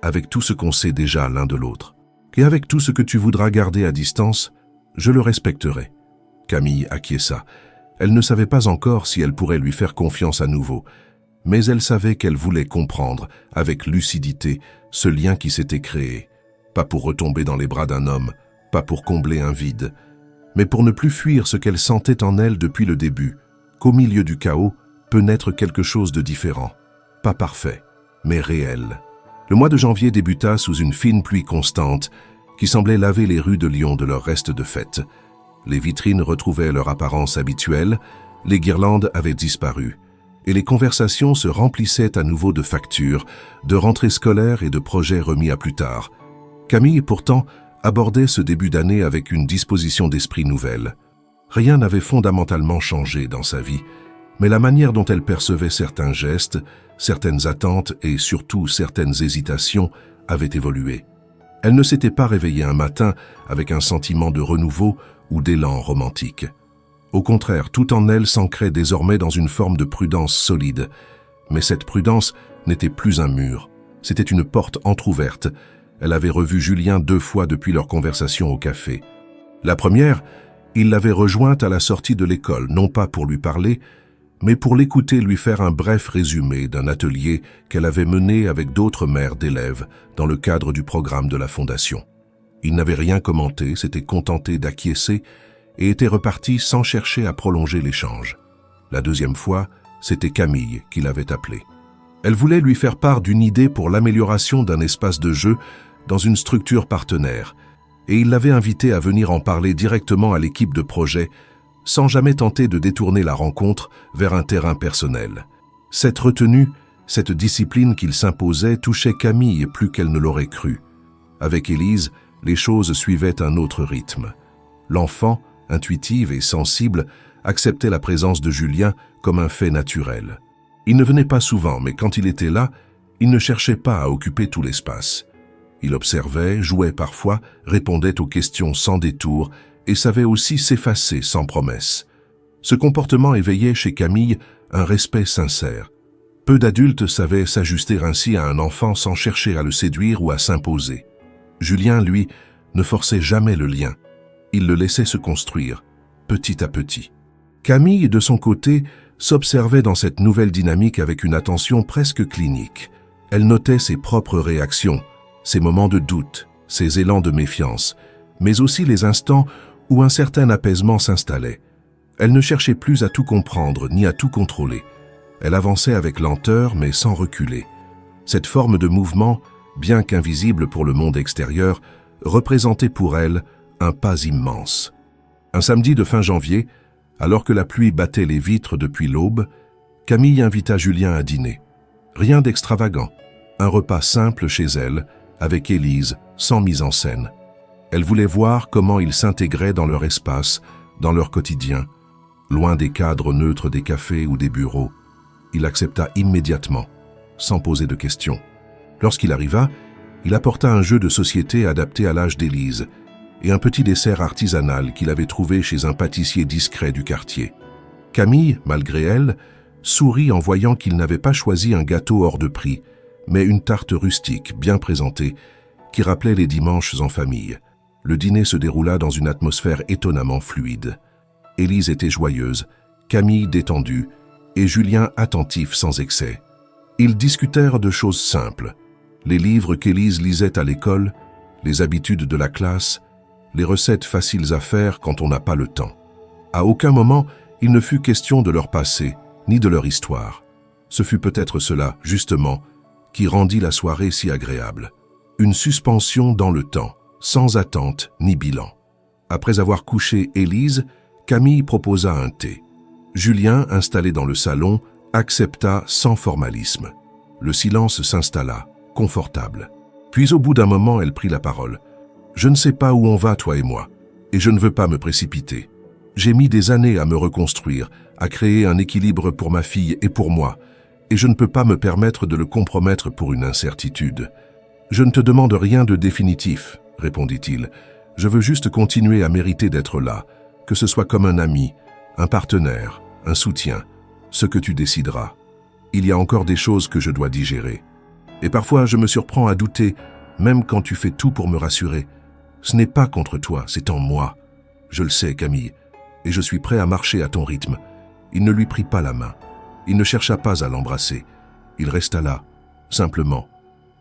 avec tout ce qu'on sait déjà l'un de l'autre. Et avec tout ce que tu voudras garder à distance, je le respecterai. » Camille acquiesça. Elle ne savait pas encore si elle pourrait lui faire confiance à nouveau, mais elle savait qu'elle voulait comprendre, avec lucidité, ce lien qui s'était créé. Pas pour retomber dans les bras d'un homme, pas pour combler un vide, mais pour ne plus fuir ce qu'elle sentait en elle depuis le début, qu'au milieu du chaos peut naître quelque chose de différent. Pas parfait, mais réel. Le mois de janvier débuta sous une fine pluie constante qui semblait laver les rues de Lyon de leur reste de fête. Les vitrines retrouvaient leur apparence habituelle, les guirlandes avaient disparu, et les conversations se remplissaient à nouveau de factures, de rentrées scolaires et de projets remis à plus tard. Camille, pourtant, abordait ce début d'année avec une disposition d'esprit nouvelle. Rien n'avait fondamentalement changé dans sa vie, mais la manière dont elle percevait certains gestes, certaines attentes et surtout certaines hésitations avait évolué. Elle ne s'était pas réveillée un matin avec un sentiment de renouveau ou d'élan romantique. Au contraire, tout en elle s'ancrait désormais dans une forme de prudence solide. Mais cette prudence n'était plus un mur, c'était une porte entr'ouverte. Elle avait revu Julien 2 fois depuis leur conversation au café. La première, il l'avait rejointe à la sortie de l'école, non pas pour lui parler, mais pour l'écouter lui faire un bref résumé d'un atelier qu'elle avait mené avec d'autres mères d'élèves dans le cadre du programme de la Fondation. Il n'avait rien commenté, s'était contenté d'acquiescer et était reparti sans chercher à prolonger l'échange. La deuxième fois, c'était Camille qui l'avait appelé. Elle voulait lui faire part d'une idée pour l'amélioration d'un espace de jeu dans une structure partenaire, et il l'avait invité à venir en parler directement à l'équipe de projet, sans jamais tenter de détourner la rencontre vers un terrain personnel. Cette retenue, cette discipline qu'il s'imposait touchait Camille plus qu'elle ne l'aurait cru. Avec Élise, les choses suivaient un autre rythme. L'enfant, intuitive et sensible, acceptait la présence de Julien comme un fait naturel. Il ne venait pas souvent, mais quand il était là, il ne cherchait pas à occuper tout l'espace. Il observait, jouait parfois, répondait aux questions sans détour et savait aussi s'effacer sans promesse. Ce comportement éveillait chez Camille un respect sincère. Peu d'adultes savaient s'ajuster ainsi à un enfant sans chercher à le séduire ou à s'imposer. Julien, lui, ne forçait jamais le lien. Il le laissait se construire, petit à petit. Camille, de son côté, s'observait dans cette nouvelle dynamique avec une attention presque clinique. Elle notait ses propres réactions, ses moments de doute, ses élans de méfiance, mais aussi les instants où un certain apaisement s'installait. Elle ne cherchait plus à tout comprendre ni à tout contrôler. Elle avançait avec lenteur mais sans reculer. Cette forme de mouvement, bien qu'invisible pour le monde extérieur, représentait pour elle un pas immense. Un samedi de fin janvier, alors que la pluie battait les vitres depuis l'aube, Camille invita Julien à dîner. Rien d'extravagant, un repas simple chez elle, avec Élise, sans mise en scène. Elle voulait voir comment il s'intégrait dans leur espace, dans leur quotidien, loin des cadres neutres des cafés ou des bureaux. Il accepta immédiatement, sans poser de questions. Lorsqu'il arriva, il apporta un jeu de société adapté à l'âge d'Élise et un petit dessert artisanal qu'il avait trouvé chez un pâtissier discret du quartier. Camille, malgré elle, sourit en voyant qu'il n'avait pas choisi un gâteau hors de prix, mais une tarte rustique, bien présentée, qui rappelait les dimanches en famille. Le dîner se déroula dans une atmosphère étonnamment fluide. Élise était joyeuse, Camille détendue, et Julien attentif sans excès. Ils discutèrent de choses simples, les livres qu'Élise lisait à l'école, les habitudes de la classe, les recettes faciles à faire quand on n'a pas le temps. À aucun moment, il ne fut question de leur passé, ni de leur histoire. Ce fut peut-être cela, justement, qui rendit la soirée si agréable. Une suspension dans le temps, sans attente ni bilan. Après avoir couché Élise, Camille proposa un thé. Julien, installé dans le salon, accepta sans formalisme. Le silence s'installa, confortable. Puis au bout d'un moment, elle prit la parole. « Je ne sais pas où on va, toi et moi, et je ne veux pas me précipiter. J'ai mis des années à me reconstruire, à créer un équilibre pour ma fille et pour moi, et je ne peux pas me permettre de le compromettre pour une incertitude. Je ne te demande rien de définitif, répondit-il. Je veux juste continuer à mériter d'être là, que ce soit comme un ami, un partenaire, un soutien, ce que tu décideras. Il y a encore des choses que je dois digérer. Et parfois, je me surprends à douter, même quand tu fais tout pour me rassurer. Ce n'est pas contre toi, c'est en moi. Je le sais, Camille, et je suis prêt à marcher à ton rythme. » Il ne lui prit pas la main. Il ne chercha pas à l'embrasser. Il resta là, simplement,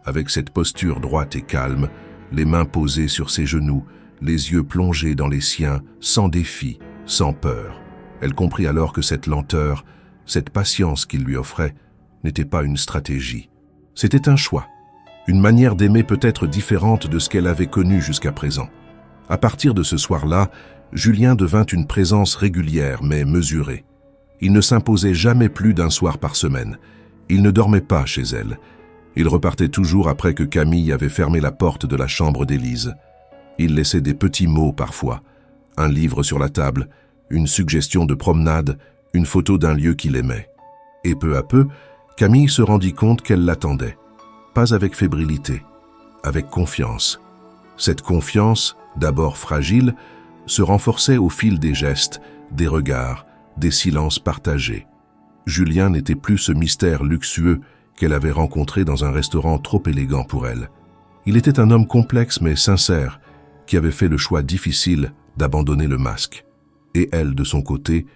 avec cette posture droite et calme, les mains posées sur ses genoux, les yeux plongés dans les siens, sans défi, sans peur. Elle comprit alors que cette lenteur, cette patience qu'il lui offrait, n'était pas une stratégie. C'était un choix, une manière d'aimer peut-être différente de ce qu'elle avait connu jusqu'à présent. À partir de ce soir-là, Julien devint une présence régulière mais mesurée. Il ne s'imposait jamais plus d'un soir par semaine. Il ne dormait pas chez elle. Il repartait toujours après que Camille avait fermé la porte de la chambre d'Élise. Il laissait des petits mots parfois, un livre sur la table, une suggestion de promenade, une photo d'un lieu qu'il aimait. Et peu à peu, Camille se rendit compte qu'elle l'attendait. Pas avec fébrilité, avec confiance. Cette confiance, d'abord fragile, se renforçait au fil des gestes, des regards, des silences partagés. Julien n'était plus ce mystère luxueux qu'elle avait rencontré dans un restaurant trop élégant pour elle. Il était un homme complexe mais sincère, qui avait fait le choix difficile d'abandonner le masque. Et elle, de son côté,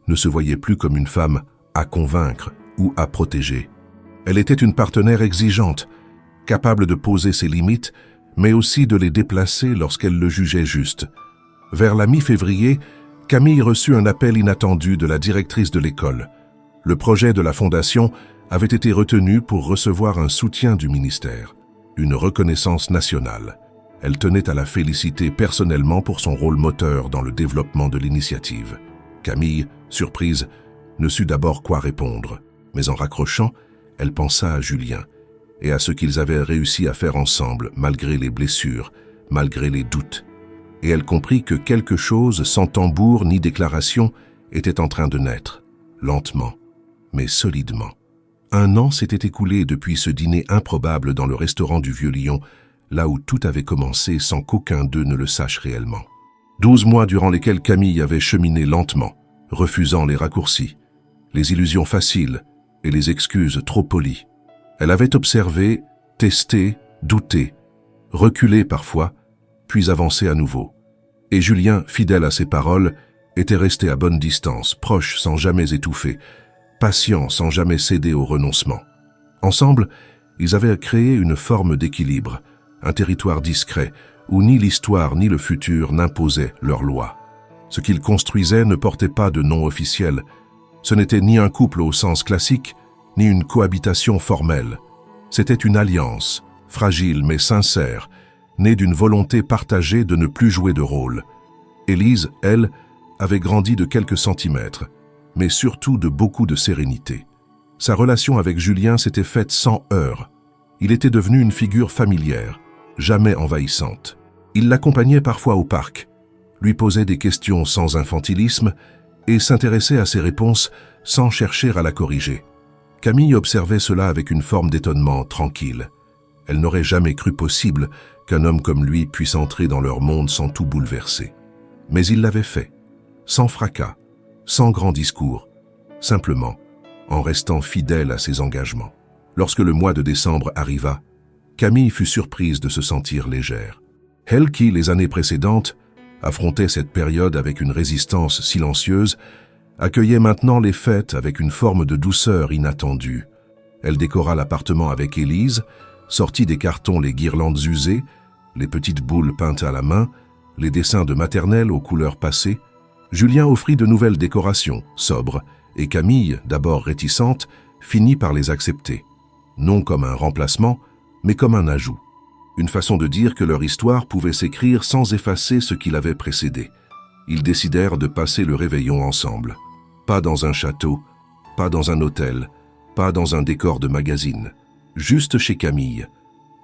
ne se voyait plus comme une femme à convaincre ou à protéger. Elle était une partenaire exigeante, capable de poser ses limites, mais aussi de les déplacer lorsqu'elle le jugeait juste. Vers la mi-février, Camille reçut un appel inattendu de la directrice de l'école. Le projet de la fondation avait été retenu pour recevoir un soutien du ministère, une reconnaissance nationale. Elle tenait à la féliciter personnellement pour son rôle moteur dans le développement de l'initiative. Camille, surprise, ne sut d'abord quoi répondre, mais en raccrochant, elle pensa à Julien et à ce qu'ils avaient réussi à faire ensemble malgré les blessures, malgré les doutes. Et elle comprit que quelque chose sans tambour ni déclaration était en train de naître, lentement, mais solidement. 1 an s'était écoulé depuis ce dîner improbable dans le restaurant du Vieux-Lyon, là où tout avait commencé sans qu'aucun d'eux ne le sache réellement. 12 mois durant lesquels Camille avait cheminé lentement, refusant les raccourcis, les illusions faciles et les excuses trop polies. Elle avait observé, testé, douté, reculé parfois, puis avancé à nouveau. Et Julien, fidèle à ses paroles, était resté à bonne distance, proche sans jamais étouffer, patient sans jamais céder au renoncement. Ensemble, ils avaient créé une forme d'équilibre, un territoire discret, où ni l'histoire ni le futur n'imposaient leurs lois. Ce qu'ils construisaient ne portait pas de nom officiel. Ce n'était ni un couple au sens classique, ni une cohabitation formelle. C'était une alliance, fragile mais sincère, née d'une volonté partagée de ne plus jouer de rôle. Élise, elle, avait grandi de quelques centimètres, mais surtout de beaucoup de sérénité. Sa relation avec Julien s'était faite sans heurts. Il était devenu une figure familière, jamais envahissante. Il l'accompagnait parfois au parc, lui posait des questions sans infantilisme et s'intéressait à ses réponses sans chercher à la corriger. Camille observait cela avec une forme d'étonnement tranquille. Elle n'aurait jamais cru possible qu'un homme comme lui puisse entrer dans leur monde sans tout bouleverser. Mais il l'avait fait, sans fracas, sans grand discours, simplement en restant fidèle à ses engagements. Lorsque le mois de décembre arriva, Camille fut surprise de se sentir légère. Elle qui, les années précédentes, affrontait cette période avec une résistance silencieuse, accueillait maintenant les fêtes avec une forme de douceur inattendue. Elle décora l'appartement avec Élise, sortit des cartons les guirlandes usées, les petites boules peintes à la main, les dessins de maternelle aux couleurs passées. Julien offrit de nouvelles décorations, sobres, et Camille, d'abord réticente, finit par les accepter. Non comme un remplacement, mais comme un ajout. Une façon de dire que leur histoire pouvait s'écrire sans effacer ce qui l'avait précédé. Ils décidèrent de passer le réveillon ensemble. Pas dans un château, pas dans un hôtel, pas dans un décor de magazine. Juste chez Camille.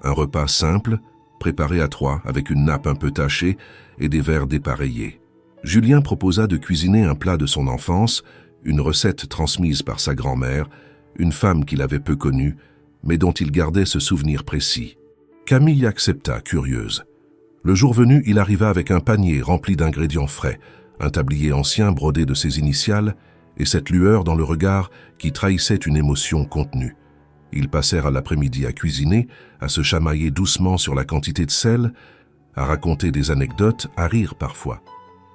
Un repas simple, préparé à trois avec une nappe un peu tachée et des verres dépareillés. Julien proposa de cuisiner un plat de son enfance, une recette transmise par sa grand-mère, une femme qu'il avait peu connue, mais dont il gardait ce souvenir précis. Camille accepta, curieuse. Le jour venu, il arriva avec un panier rempli d'ingrédients frais, un tablier ancien brodé de ses initiales et cette lueur dans le regard qui trahissait une émotion contenue. Ils passèrent l'après-midi à cuisiner, à se chamailler doucement sur la quantité de sel, à raconter des anecdotes, à rire parfois.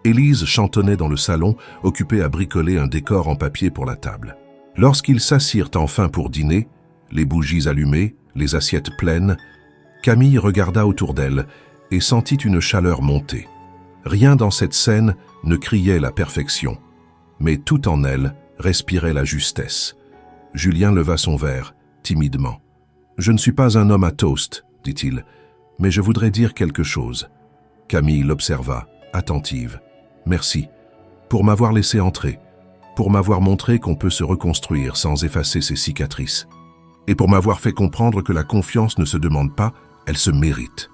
Élise chantonnait dans le salon, occupée à bricoler un décor en papier pour la table. Lorsqu'ils s'assirent enfin pour dîner, les bougies allumées, les assiettes pleines, Camille regarda autour d'elle et sentit une chaleur monter. Rien dans cette scène ne criait la perfection, mais tout en elle respirait la justesse. Julien leva son verre, timidement. « Je ne suis pas un homme à toast, dit-il, mais je voudrais dire quelque chose. » Camille l'observa, attentive. « Merci, pour m'avoir laissé entrer, pour m'avoir montré qu'on peut se reconstruire sans effacer ses cicatrices, et pour m'avoir fait comprendre que la confiance ne se demande pas, elle se mérite. »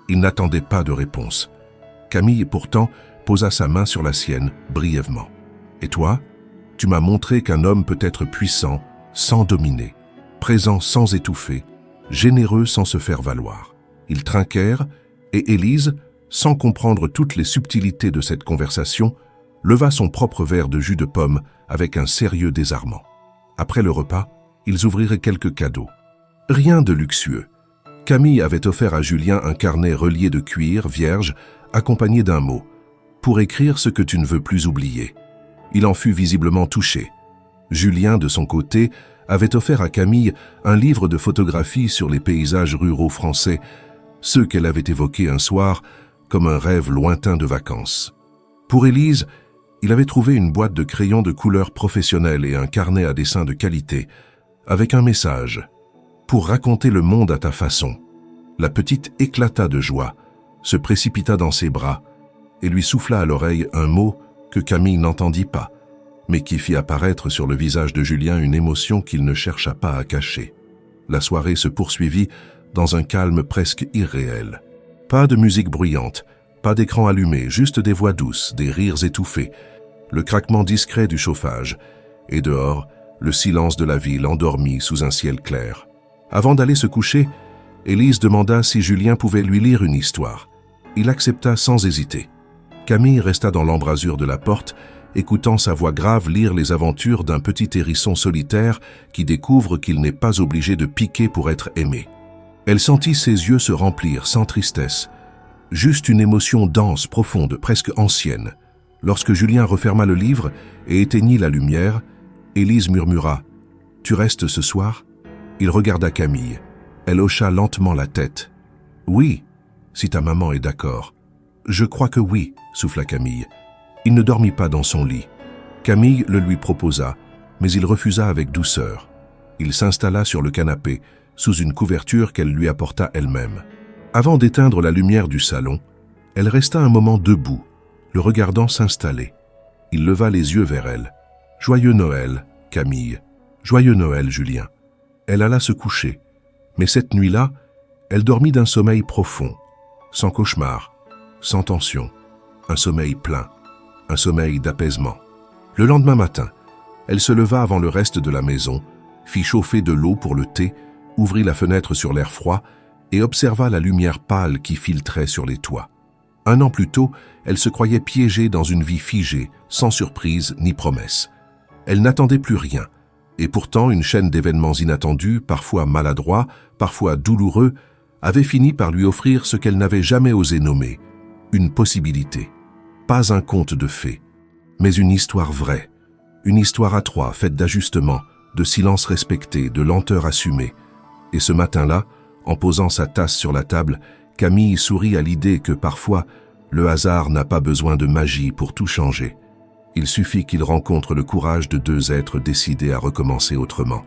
Il n'attendait pas de réponse. Camille, pourtant, posa sa main sur la sienne, brièvement. « Et toi, tu m'as montré qu'un homme peut être puissant sans dominer, présent sans étouffer, généreux sans se faire valoir. » Ils trinquèrent, et Élise, sans comprendre toutes les subtilités de cette conversation, leva son propre verre de jus de pomme avec un sérieux désarmant. Après le repas, ils ouvrirent quelques cadeaux. Rien de luxueux. Camille avait offert à Julien un carnet relié de cuir, vierge, accompagné d'un mot, pour écrire ce que tu ne veux plus oublier. Il en fut visiblement touché. Julien, de son côté, avait offert à Camille un livre de photographies sur les paysages ruraux français, ceux qu'elle avait évoqués un soir comme un rêve lointain de vacances. Pour Élise, il avait trouvé une boîte de crayons de couleur professionnelle et un carnet à dessin de qualité, avec un message. « Pour raconter le monde à ta façon ». La petite éclata de joie, se précipita dans ses bras et lui souffla à l'oreille un mot que Camille n'entendit pas, mais qui fit apparaître sur le visage de Julien une émotion qu'il ne chercha pas à cacher. La soirée se poursuivit dans un calme presque irréel. Pas de musique bruyante, pas d'écran allumé, juste des voix douces, des rires étouffés, le craquement discret du chauffage, et dehors, le silence de la ville endormie sous un ciel clair. Avant d'aller se coucher, Élise demanda si Julien pouvait lui lire une histoire. Il accepta sans hésiter. Camille resta dans l'embrasure de la porte, écoutant sa voix grave lire les aventures d'un petit hérisson solitaire qui découvre qu'il n'est pas obligé de piquer pour être aimé. Elle sentit ses yeux se remplir sans tristesse, juste une émotion dense, profonde, presque ancienne. Lorsque Julien referma le livre et éteignit la lumière, Élise murmura « Tu restes ce soir ?» Il regarda Camille. Elle hocha lentement la tête. « Oui, si ta maman est d'accord. »« Je crois que oui, » souffla Camille. Il ne dormit pas dans son lit. Camille le lui proposa, mais il refusa avec douceur. Il s'installa sur le canapé, sous une couverture qu'elle lui apporta elle-même. Avant d'éteindre la lumière du salon, elle resta un moment debout, le regardant s'installer. Il leva les yeux vers elle. « Joyeux Noël, Camille. Joyeux Noël, Julien. » Elle alla se coucher. Mais cette nuit-là, Elle dormit d'un sommeil profond, sans cauchemar, sans tension, un sommeil plein, un sommeil d'apaisement. Le lendemain matin, elle se leva avant le reste de la maison, fit chauffer de l'eau pour le thé, ouvrit la fenêtre sur l'air froid et observa la lumière pâle qui filtrait sur les toits. 1 an plus tôt, elle se croyait piégée dans une vie figée, sans surprise ni promesse. Elle n'attendait plus rien, et pourtant une chaîne d'événements inattendus, parfois maladroits, parfois douloureux, avait fini par lui offrir ce qu'elle n'avait jamais osé nommer, une possibilité. Pas un conte de fées, mais une histoire vraie, une histoire à 3 faite d'ajustements, de silence respecté, de lenteur assumée. Et ce matin-là, en posant sa tasse sur la table, Camille sourit à l'idée que parfois, le hasard n'a pas besoin de magie pour tout changer. Il suffit qu'il rencontre le courage de 2 êtres décidés à recommencer autrement.